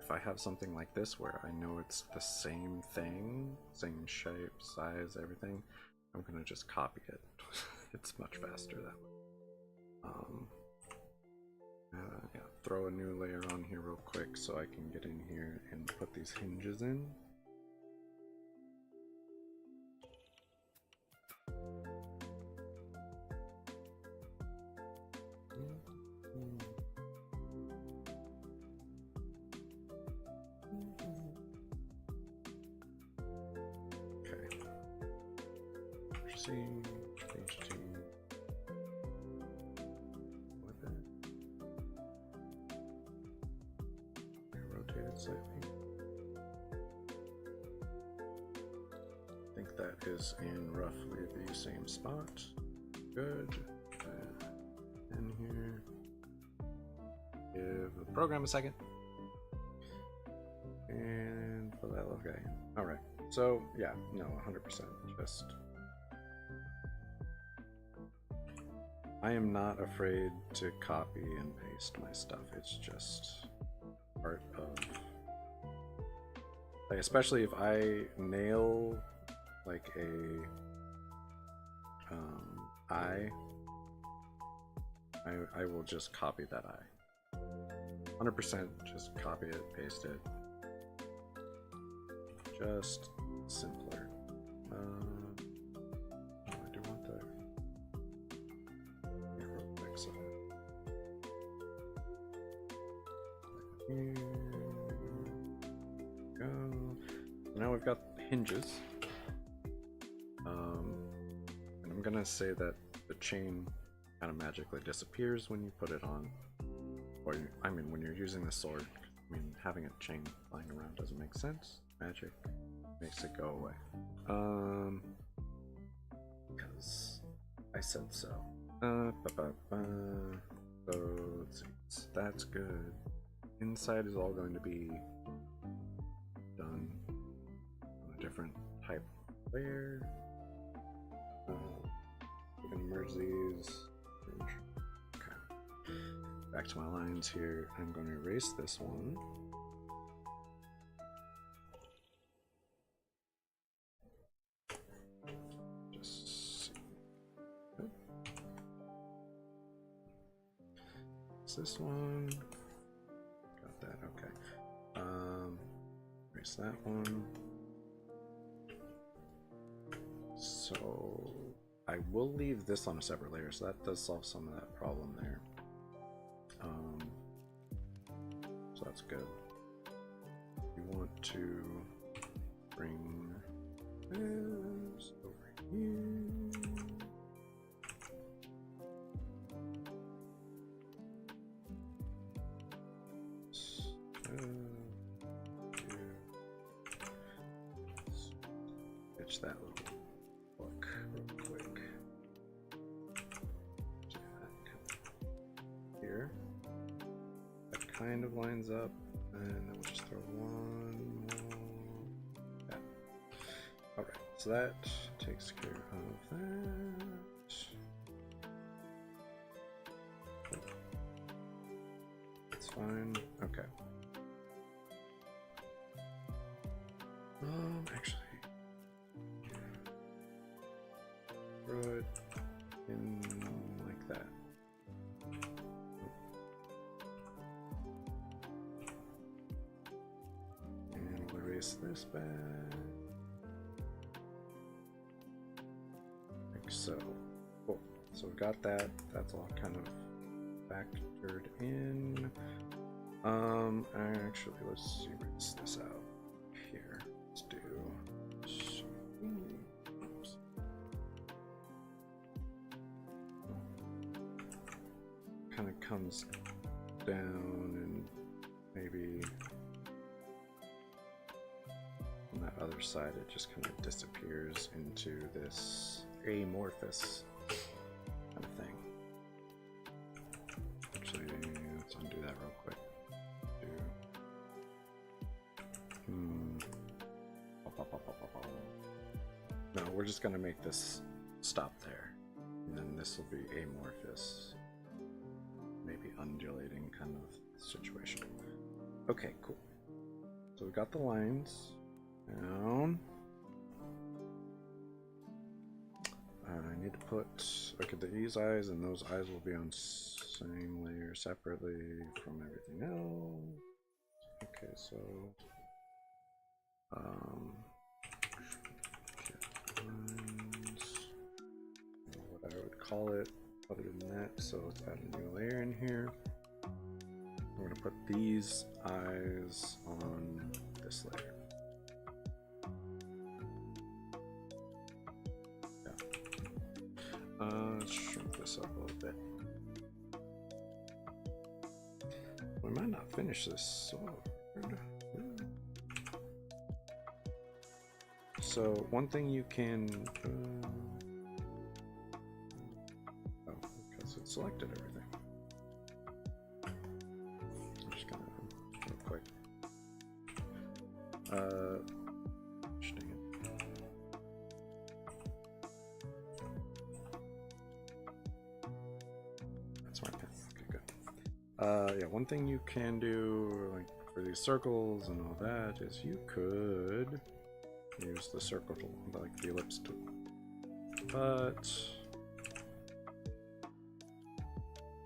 if I have something like this where I know it's the same thing, same shape, size, everything, I'm gonna just copy it. It's much faster that way. Yeah, throw a new layer on here real quick so I can get in here and put these hinges in. Okay. See, page 2. Slightly. I think that is in roughly the same spot. Good. In here. Give the program a second. And for that little guy. Alright. So, yeah, no, 100%. Just. I am not afraid to copy and paste my stuff. It's just part of. Like, especially if I nail like a I will just copy that eye. 100% just copy it, paste it. Just simpler. I do want the real quick, so here we go. Now we've got hinges. And I'm gonna say that the chain kind of magically disappears when you put it on, or I mean when you're using the sword. I mean, having a chain lying around doesn't make sense. Magic makes it go away. Because I said so. So let's see. So that's good. Inside is all going to be done on a different type of layer. We're gonna merge these. Okay. Back to my lines here. I'm going to erase this one. Just see. Oh. It's this one. Got that. Okay. Erase that one. So I will leave this on a separate layer, so that does solve some of that problem there. So that's good. You want to bring this over here. Sketch that little book real quick. Here. That kind of lines up, and then we'll just throw one more. Yeah. Alright, so that takes care of that. That's fine. Okay. Actually, throw it in like that. And we'll erase this back. Like so. Cool. So we've got that. That's all kind of factored in. Actually, let's erase this out here. Let's do. Oops. Kind of comes down and maybe on that other side it just kind of disappears into this amorphous kind of thing. Actually, let's undo that real quick. No, we're just gonna make this stop there, and then this will be amorphous, maybe undulating kind of situation. Okay, cool. So we got the lines down. I need to put, look at these eyes, and those eyes will be on same layer separately from everything else. Okay, so what I would call it other than that, so let's add a new layer in here. I'm going to put these eyes on this layer. Yeah. Let's shrink this up a little bit. We might not finish this. So one thing you can, oh, because it selected everything. Dang it. That's my pen. Okay, good. Yeah, one thing you can do, like for these circles and all that, is you could use the circle tool, like the ellipse tool. But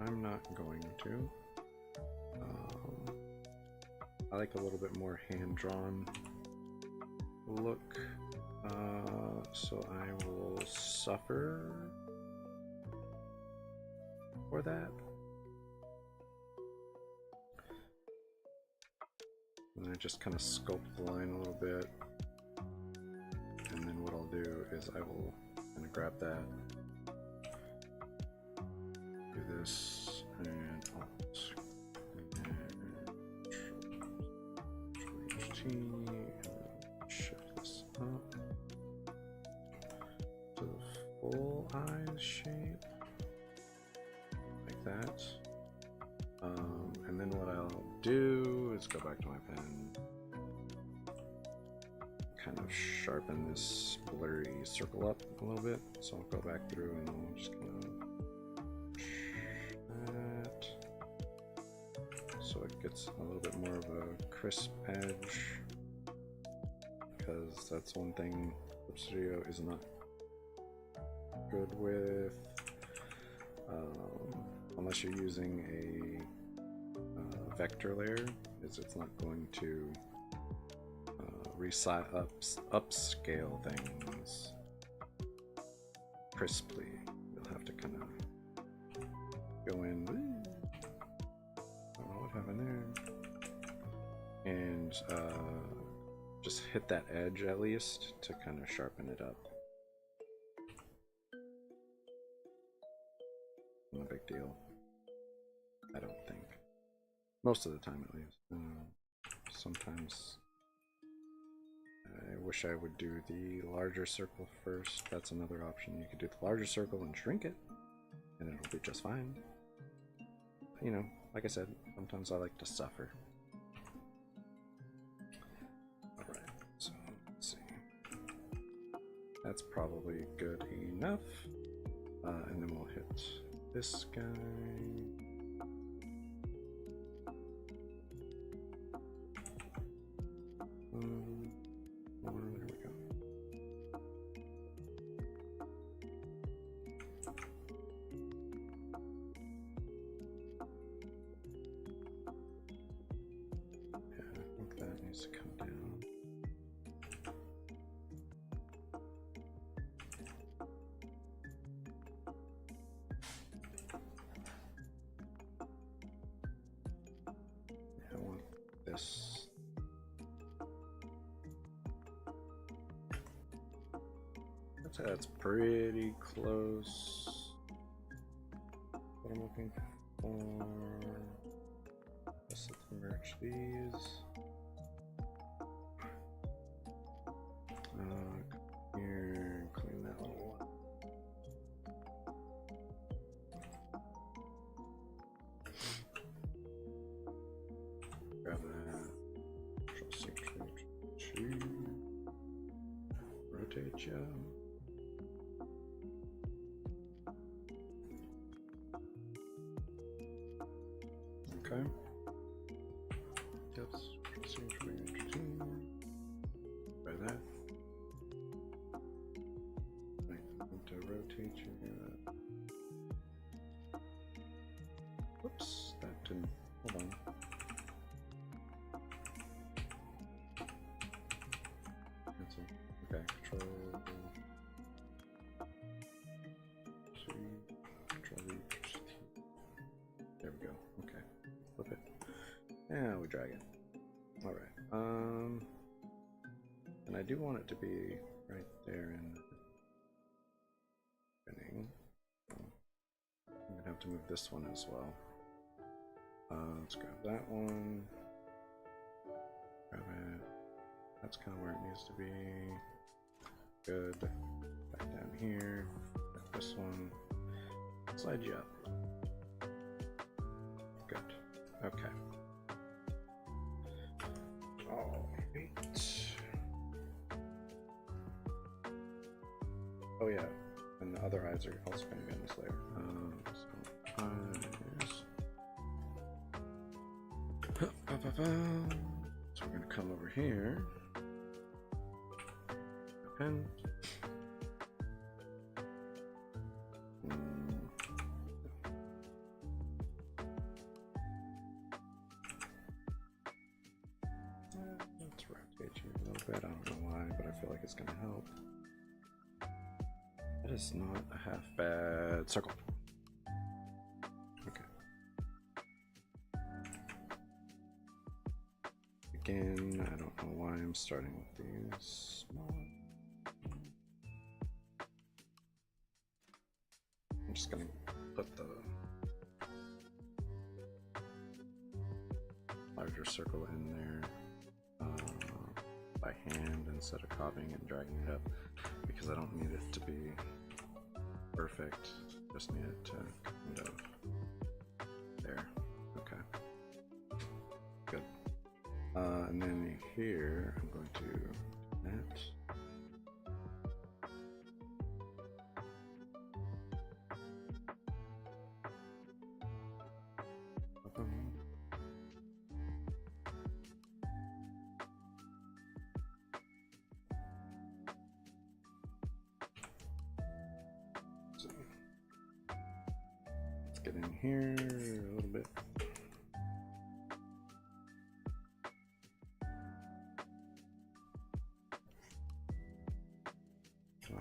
I'm not going to. I like a little bit more hand-drawn look, so I will suffer for that. And I just kind of sculpt the line a little bit, and then what I'll do is I will kind of grab that, do this, and Alt, and shift this up to the full eyes shape, like that. And then what I'll do is go back to my pen, kind of sharpen this blurry circle up a little bit. So I'll go back through and I'll just kind of push that so it gets a little bit more of a crisp edge, because that's one thing Clip Studio is not good with, unless you're using a vector layer, is it's not going to upscale things crisply. You'll have to kind of go in, don't know what happened there, and just hit that edge at least to kind of sharpen it up. Not a big deal, I don't think. Most of the time, at least. Sometimes I wish I would do the larger circle first. That's another option. You could do the larger circle and shrink it, and it'll be just fine. But, you know, like I said, sometimes I like to suffer. Alright, so let's see. That's probably good enough. And then we'll hit this guy. There we go. Yeah, I think that needs to come down. Yeah, I want this. That's pretty close. What I'm looking for. Let's merge these. Here, clean that little one. Grab that. Control-C, rotate you. Okay. Yes. By that. Right. I want to rotate you. Whoops. That didn't. Hold on. Cancel. Okay. Control. C. Control V. There we go. Okay. Flip it. Yeah, we drag it. Alright. And I do want it to be right there in the beginning. I'm gonna have to move this one as well. Let's grab that one. Grab it. That's kind of where it needs to be. Good. Back down here. Grab this one. Slide you up. Good. Okay. Alright. guys are also going to be in this layer. So we're going to come over here. Pen. Let's rotate you a little bit. I don't know why, but I feel like it's going to help. It is not a half bad circle. Okay. Again, I don't know why I'm starting with these small. I'm just going to put the larger circle in there by hand instead of copying and dragging it up, because I don't need it to be perfect, just need it to kind of there. Okay, good. And then here I'm going to do that. Get in here a little bit.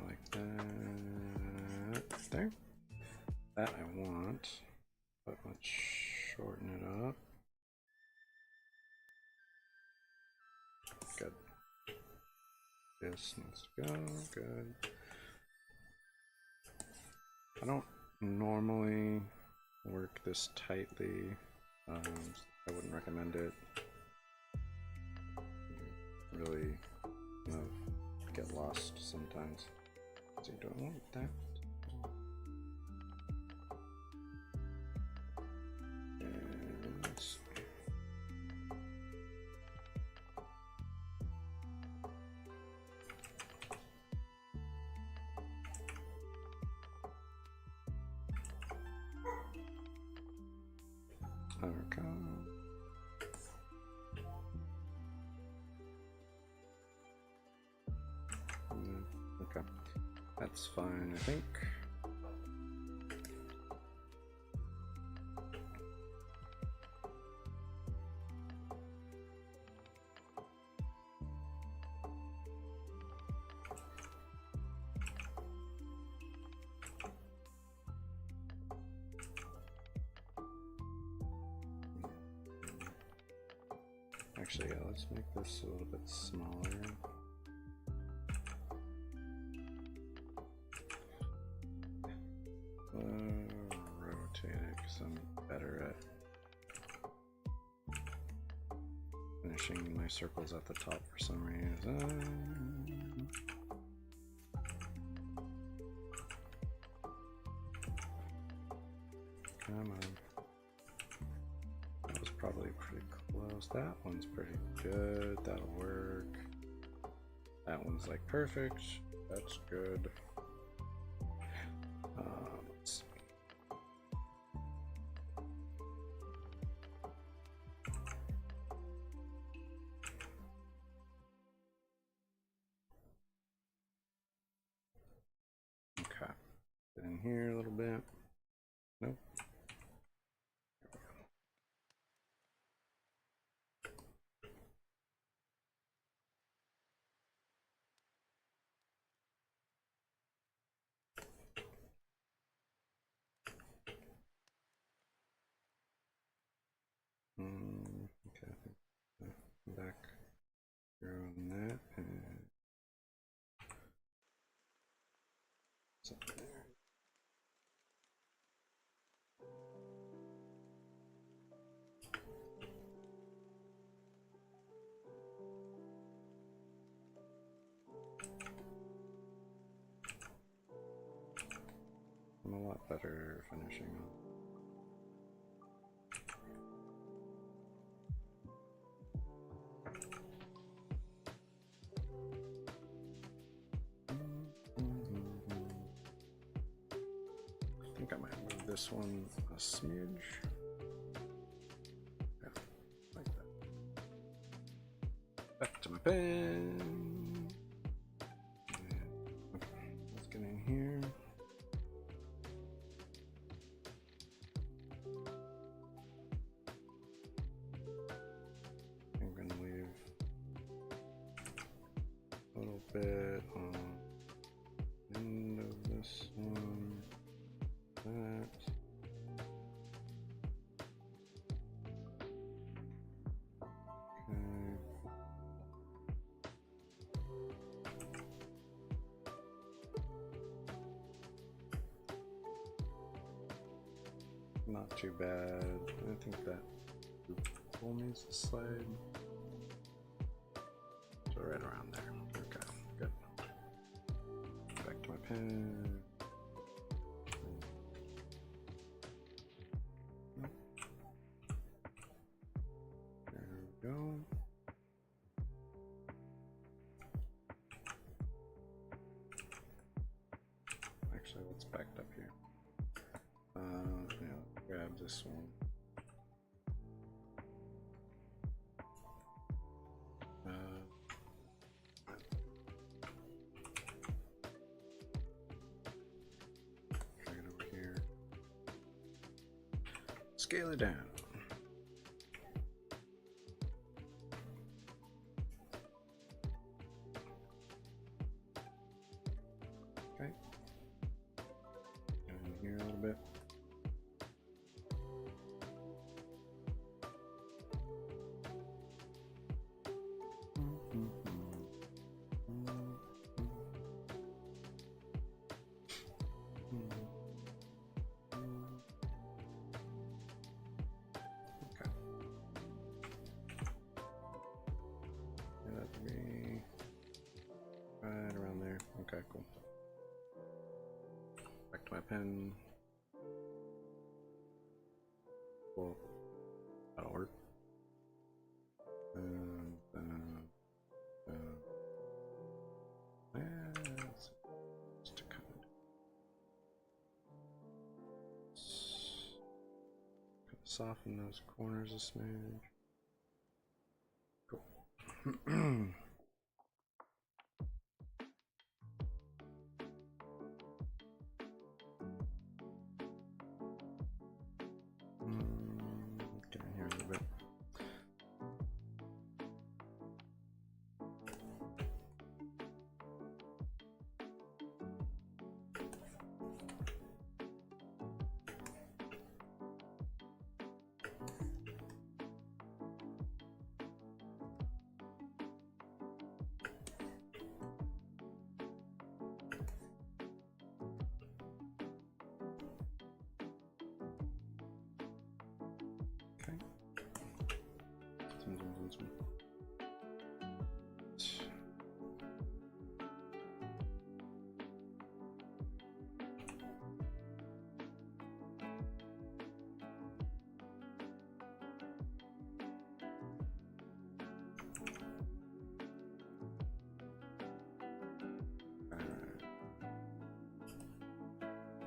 Like that. There. That I want, but let's shorten it up. Good. This needs to go. Good. I don't normally work this tightly. I wouldn't recommend it. You really get lost sometimes. So you don't want that. And there we go. Okay, that's fine, I think. Actually, yeah, let's make this a little bit smaller. Rotate it because I'm better at finishing my circles at the top for some reason. Come on. That was probably pretty close. That one's pretty good. That'll work. That one's like perfect. That's good. Let's see. Okay. Get in here a little bit. Nope. Okay, I think back here on that and something there. I'm a lot better finishing up. think I might move this one a smidge. Yeah, like that. Back to my pen. Let's get in here. I'm gonna leave a little bit on the end of this one. That. Okay. Not too bad. I think that pull needs to slide. So right around there. Okay, good. Back to my pen. There we go. Actually, what's backed up here? Yeah, grab this one. Drag it over here. Scale it down. Okay. Down here a little bit. Right around there. Okay, cool. Back to my pen. Well, that'll work. Just to kind of soften those corners a smidge. Cool. Get in here a little bit. Okay.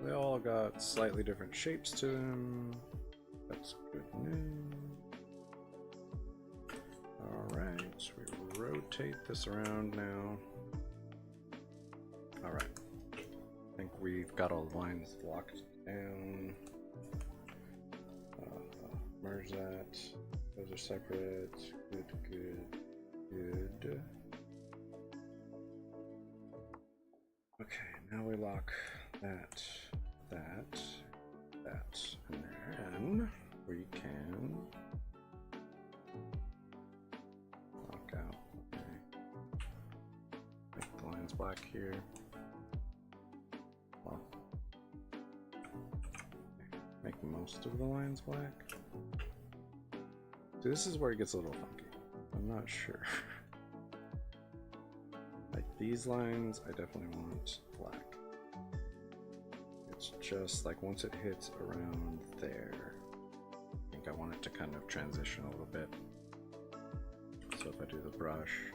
They all got slightly different shapes to them. That's good news. Alright, so we rotate this around now. Alright. I think we've got all the lines locked down. Merge that. Those are separate. Good, good, good. Okay, now we lock that, that, and then we can lock out. Okay. Make the lines black here. Well, make most of the lines black. So this is where it gets a little funky. I'm not sure. Like these lines, I definitely want black. It's just like once it hits around there, I think I want it to kind of transition a little bit. So if I do the brush,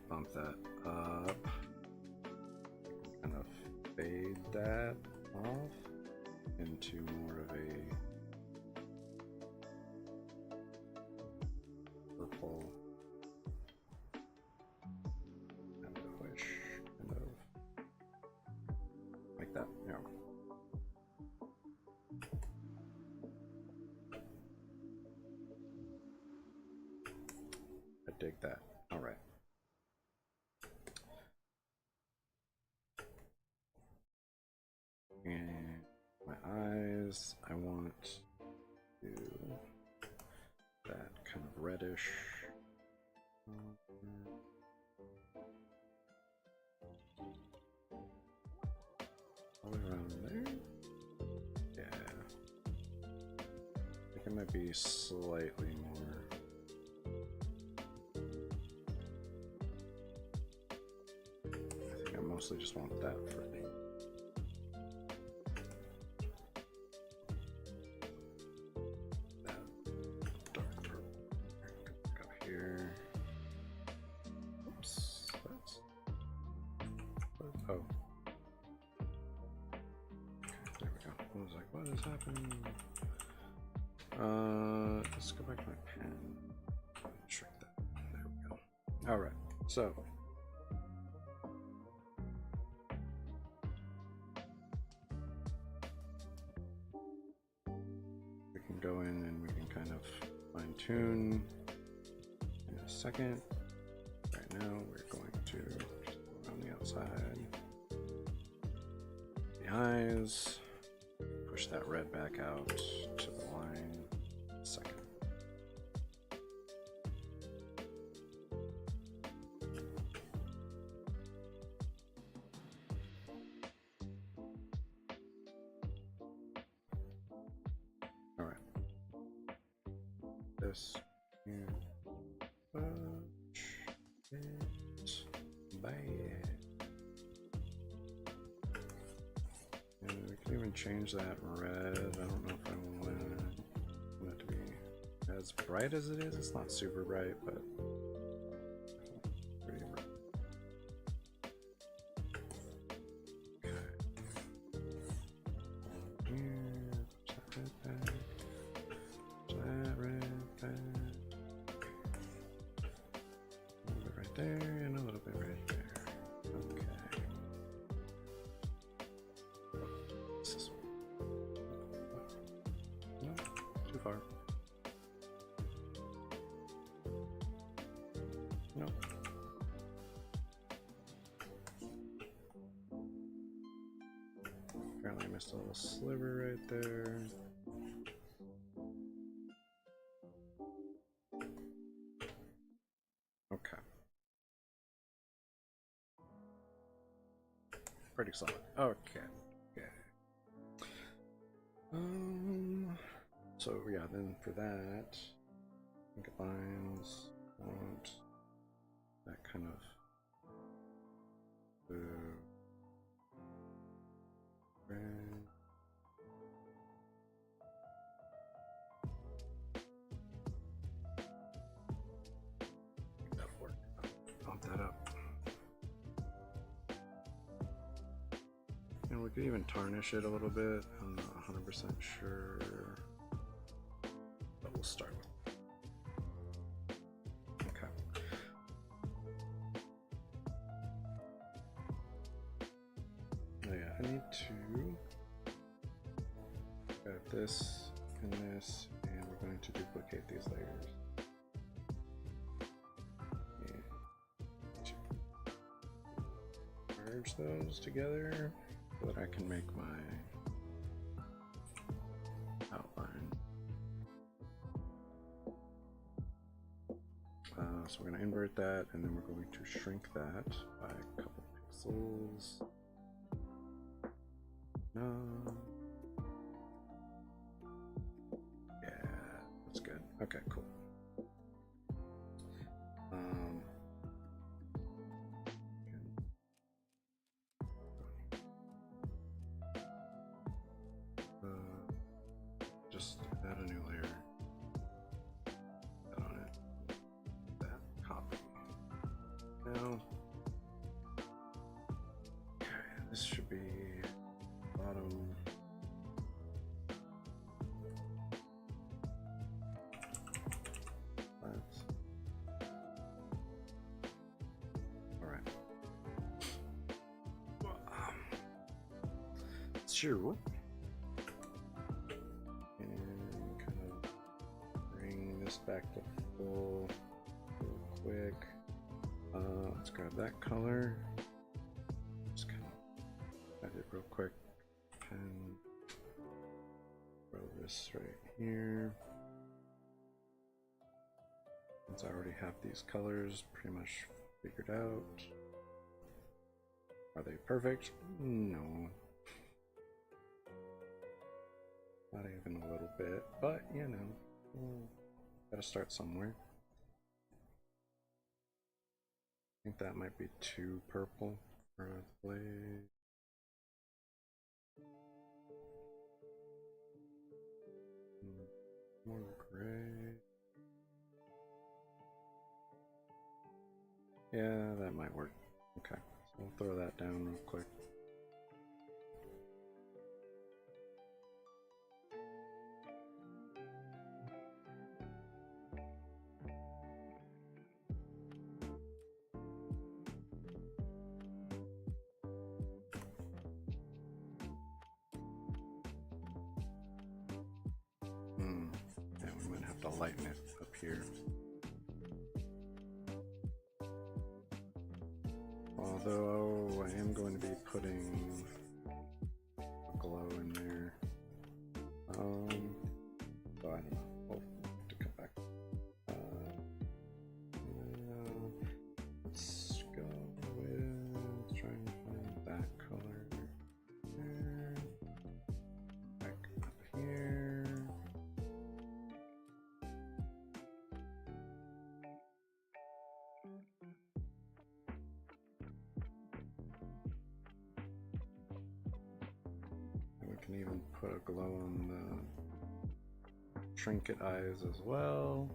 bump that up, kind of fade that off. into more of a purple yellowish, kind of like that. Yeah. I dig that. All right. And my eyes, I want to that kind of reddish. All the way around there. Yeah. I think it might be slightly more. I think I mostly just want that for the let's go back to my pen. Shrink that. There we go. All right. So we can go in and we can kind of fine tune in a second. Right now, we're going to just go around the outside, the eyes. Push that red back out to the line. Second. All right. This here. Push it back. And we can even change that red. I don't know if I want it to be as bright as it is. It's not super bright, but pretty bright. Okay. Here, push that red back. Push that red back. A little bit right there, and a little bit right there. Okay. No, too far. No. Apparently I missed a little sliver right there. Okay. Pretty solid. Okay. So yeah, then for that, I think lines want that kind of red. That'll work. Bump that up. And we could even tarnish it a little bit. I'm not 100% sure, but we'll start with it. Okay. Oh yeah, I need to grab this and this, and we're going to duplicate these layers. And merge those together so that I can make my outline. So we're going to invert that, and then we're going to shrink that by a couple pixels. No. Yeah, that's good. Okay, cool. Just add a new layer. That on it. That copy. Now, okay, this should be bottom Sure. And kind of bring this back to full real quick. Let's grab that color. Just kind of add it real quick. And throw this right here. Since I already have these colors pretty much figured out. Are they perfect? No. Not even a little bit, but you know, gotta start somewhere. I think that might be too purple for a blade. More gray. Yeah, that might work. Okay, so we'll throw that down real quick. Yeah, we might have to lighten it up here. Although I am going to be putting a glow in there. So I don't know. We'll have to come back. Let's go with trying to find that color there. Back up here. Can even put a glow on the trinket eyes as well.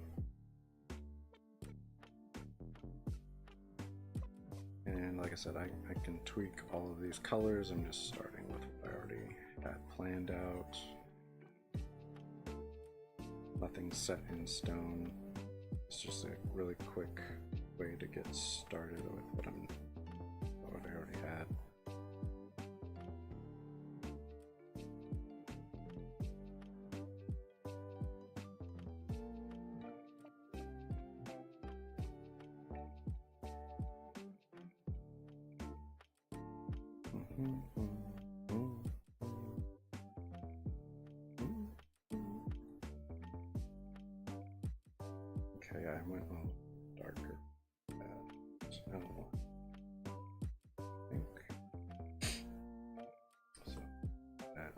And like I said, I can tweak all of these colors. I'm just starting with what I already had planned out. Nothing set in stone. It's just a really quick way to get started with what I already had. Okay, I went a little darker. I don't know. I think so. That.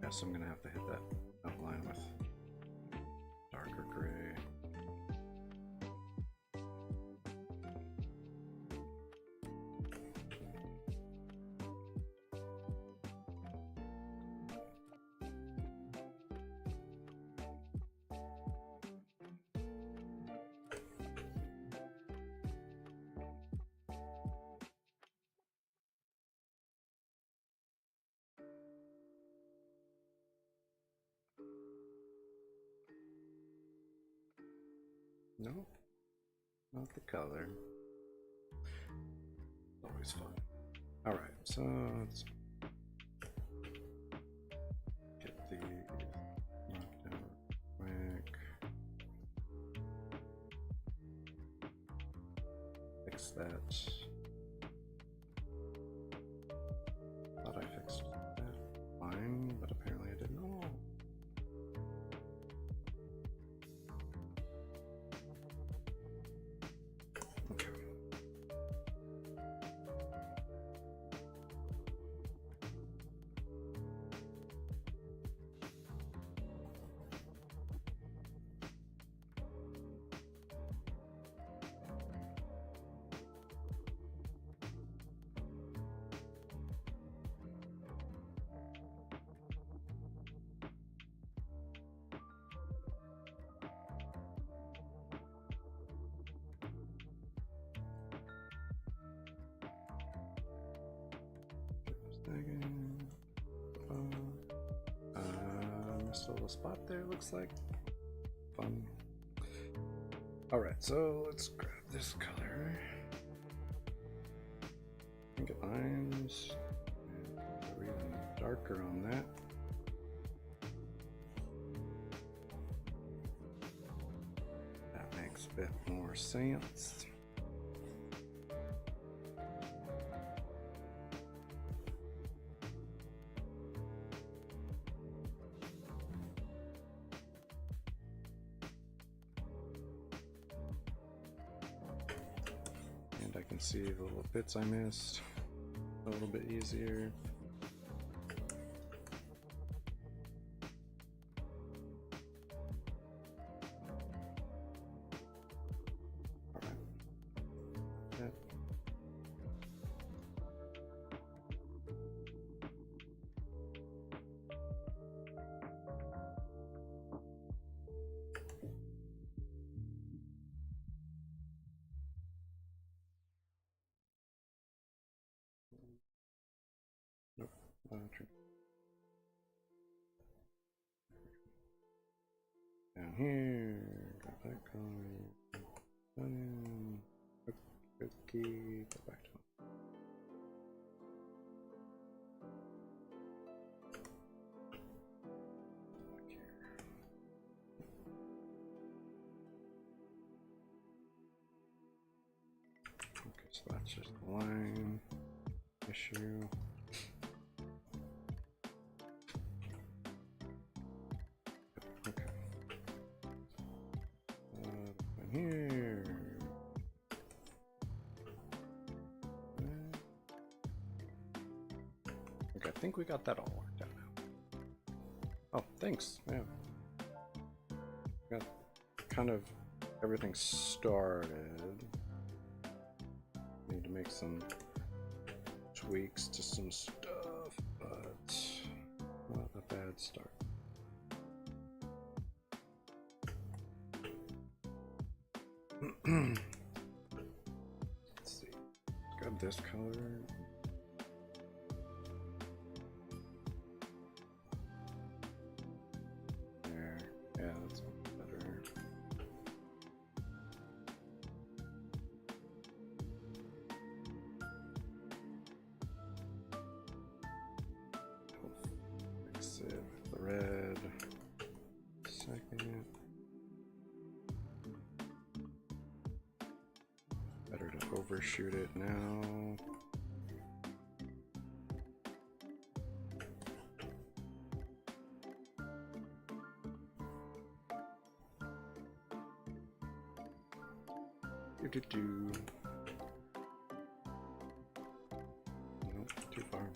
Guess I'm gonna have to hit that outline with darker gray. No, not the color. Always fun. All right, so let's get these knocked down quick. Fix that. Thought I fixed that fine, but apparently I didn't. Oh. Missed a little spot there, looks like. Fun. Alright, so let's grab this color. shadows. And really darker on that. That makes a bit more sense. And I can see the little bits I missed a little bit easier. Nope. Down here, got that going. Cookie, go back to it. Back here. Okay, so that's just a line issue. Okay. Here. Okay, I think we got that all worked out now. Oh, thanks. Yeah. Got kind of everything started. Need to make some tweaks to some stuff, but not a bad start. Let's see. Grab this color. There. Yeah, that's better. Mix it with the red. Second. Better to overshoot it now. Do. Nope, too far.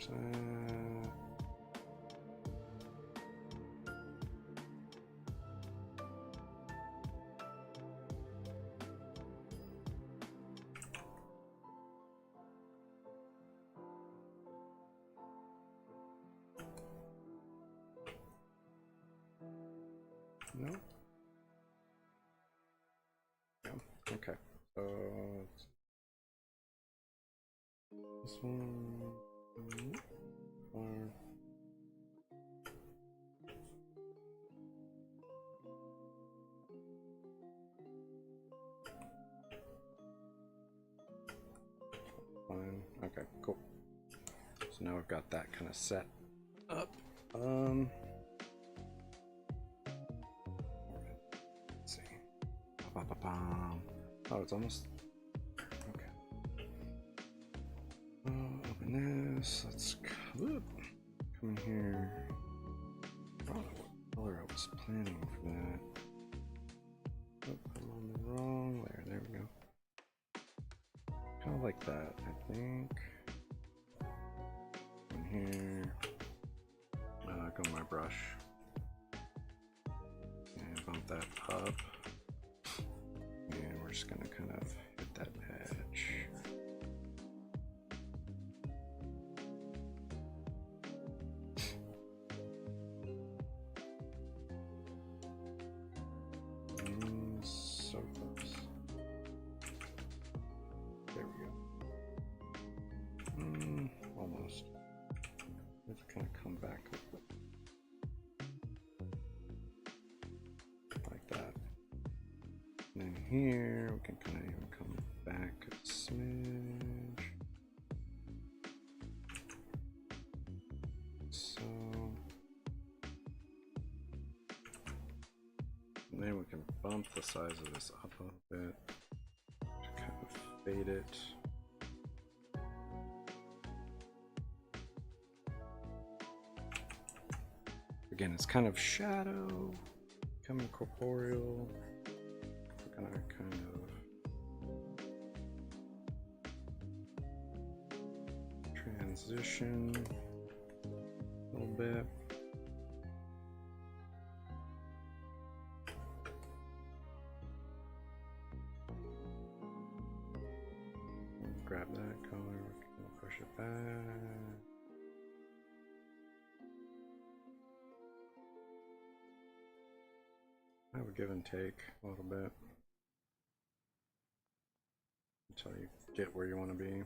Okay. No? Yeah, okay. So this one. Fine. Okay, cool. So now I've got that kind of set up. Let's see. Oh, it's almost okay. Open this. Let's come in here. Oh, what color I was planning for that. Oh, I'm on the wrong layer. There we go. Kind of like that, I think. In here. Go my brush. And bump that up. And we're just gonna kind of hit so close. There we go. Almost. Let's kind of come back like that. And then here we can kind of even come back a smidge. So, and then we can bump the size of this up a bit to kind of fade it. Again, it's kind of shadow, becoming corporeal. We're gonna kind of transition a little bit. Grab that color, push it back. Have a give and take a little bit until you get where you want to be.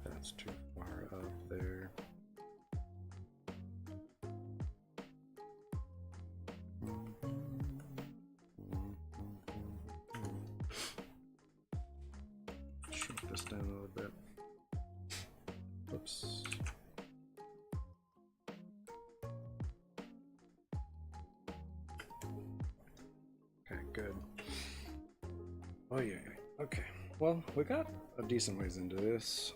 That's too far up there. Shrink this down a little bit. Oops. Okay, good. Oh yeah, okay. Well, we got a decent ways into this.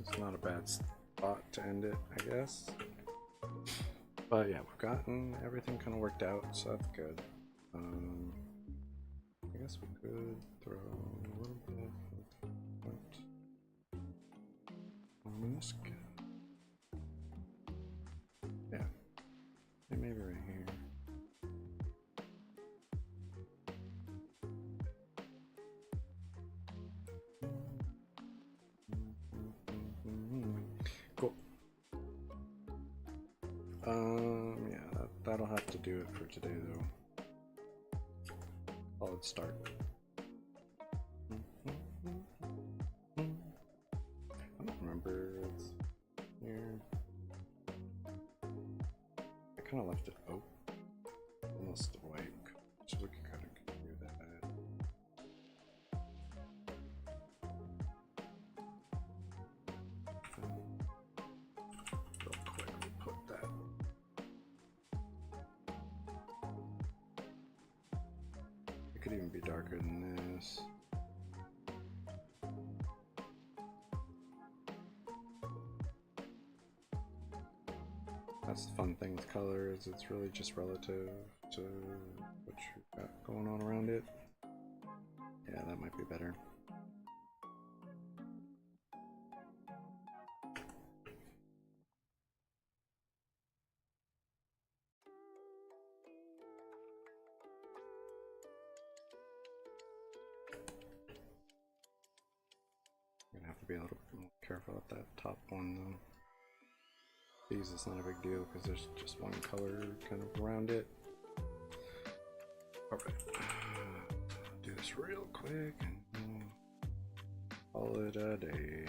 It's not a bad spot to end it, I guess. But yeah, we've gotten everything kind of worked out, so that's good. I guess we could throw a little bit of on this guy. Yeah, and maybe right here. Cool. Yeah, that'll have to do it for today, though. Solid start. I don't remember. It's here. I kind of left it open, almost awake, so we can kind of do that. Real quick, we'll put that. It could even be darker than this. That's the fun thing with color, is it's really just relative to what you've got going on around it. Yeah, that might be better. You're gonna have to be a little bit more careful with that top one though. These is not a big deal because there's just one color kind of around it. Alright, do this real quick and call it a day.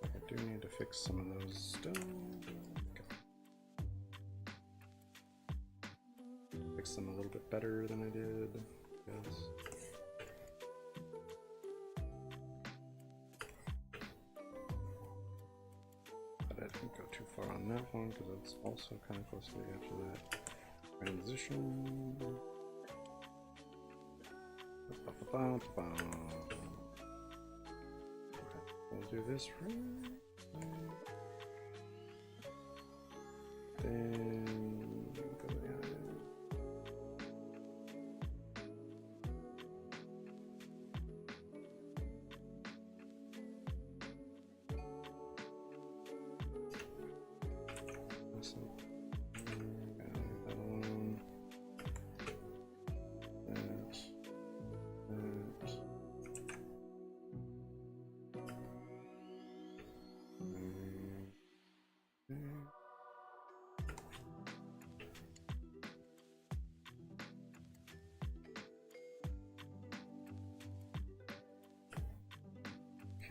I do need to fix some of those still. Fix them a little bit better than I did, I guess. Don't go too far on that one because that's also kind of close to the edge of that transition. We'll do this right. Then go down.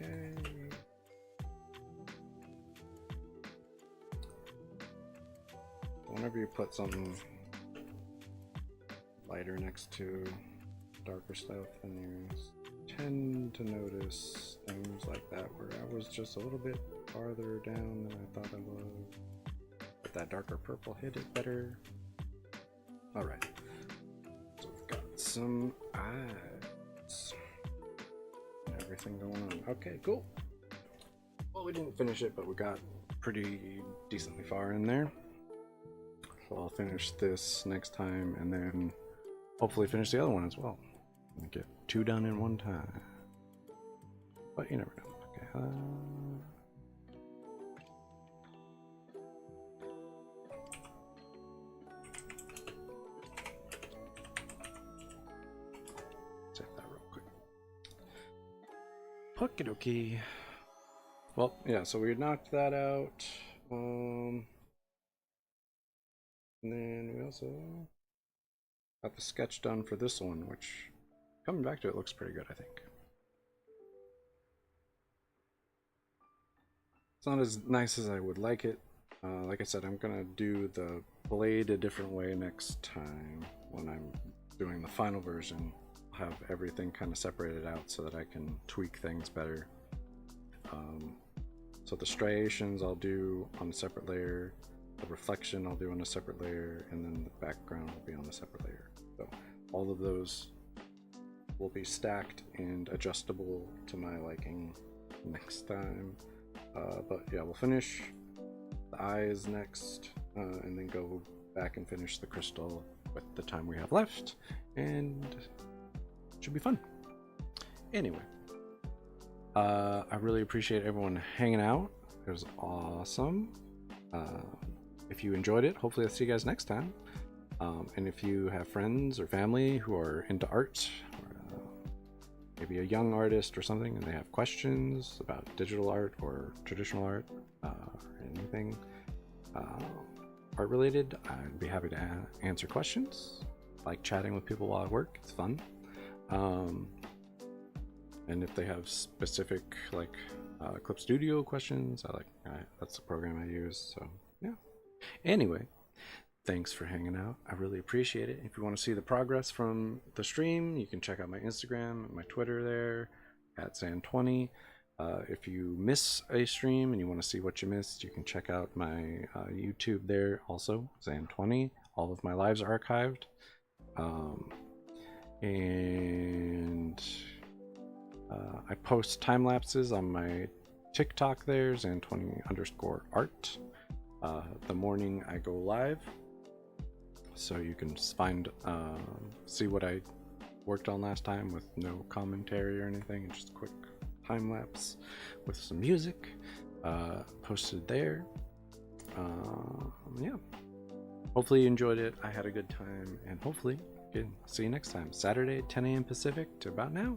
Okay. Whenever you put something lighter next to darker stuff, then you tend to notice things like that where I was just a little bit farther down than I thought I was. But that darker purple hit it better. Alright. So we've got some eyes. Everything going on. Okay, cool. Well, we didn't finish it, but we got pretty decently far in there. So I'll finish this next time and then hopefully finish the other one as well. And get 2 done in one time. But you never know. Okay. Save that real quick. Okie dokie. Well, yeah, so we knocked that out. And then we also got the sketch done for this one, which, coming back to it, looks pretty good, I think. It's not as nice as I would like it. Like I said, I'm gonna do the blade a different way next time when I'm doing the final version. I'll have everything kind of separated out so that I can tweak things better. So the striations I'll do on a separate layer, the reflection I'll do on a separate layer, and then the background will be on a separate layer. So all of those will be stacked and adjustable to my liking next time. But yeah, we'll finish the eyes next, and then go back and finish the crystal with the time we have left, and it should be fun. Anyway, I really appreciate everyone hanging out. It was awesome. If you enjoyed it, hopefully I'll see you guys next time. And if you have friends or family who are into art, or maybe a young artist or something, and they have questions about digital art or traditional art, or anything art related, I'd be happy to answer questions. I like chatting with people while I work, it's fun. And if they have specific like Clip Studio questions, that's the program I use. So yeah. Anyway, thanks for hanging out. I really appreciate it. If you want to see the progress from the stream, you can check out my Instagram and my Twitter there at Zann20. If you miss a stream and you want to see what you missed, you can check out my YouTube there also, Zann20. All of my lives are archived. And I post time lapses on my TikTok there, Zann20_art. The morning I go live, so you can find see what I worked on last time with no commentary or anything, and just a quick time lapse with some music posted there. Yeah, hopefully you enjoyed it. I had a good time, and hopefully see you next time, Saturday 10 a.m. Pacific to about now.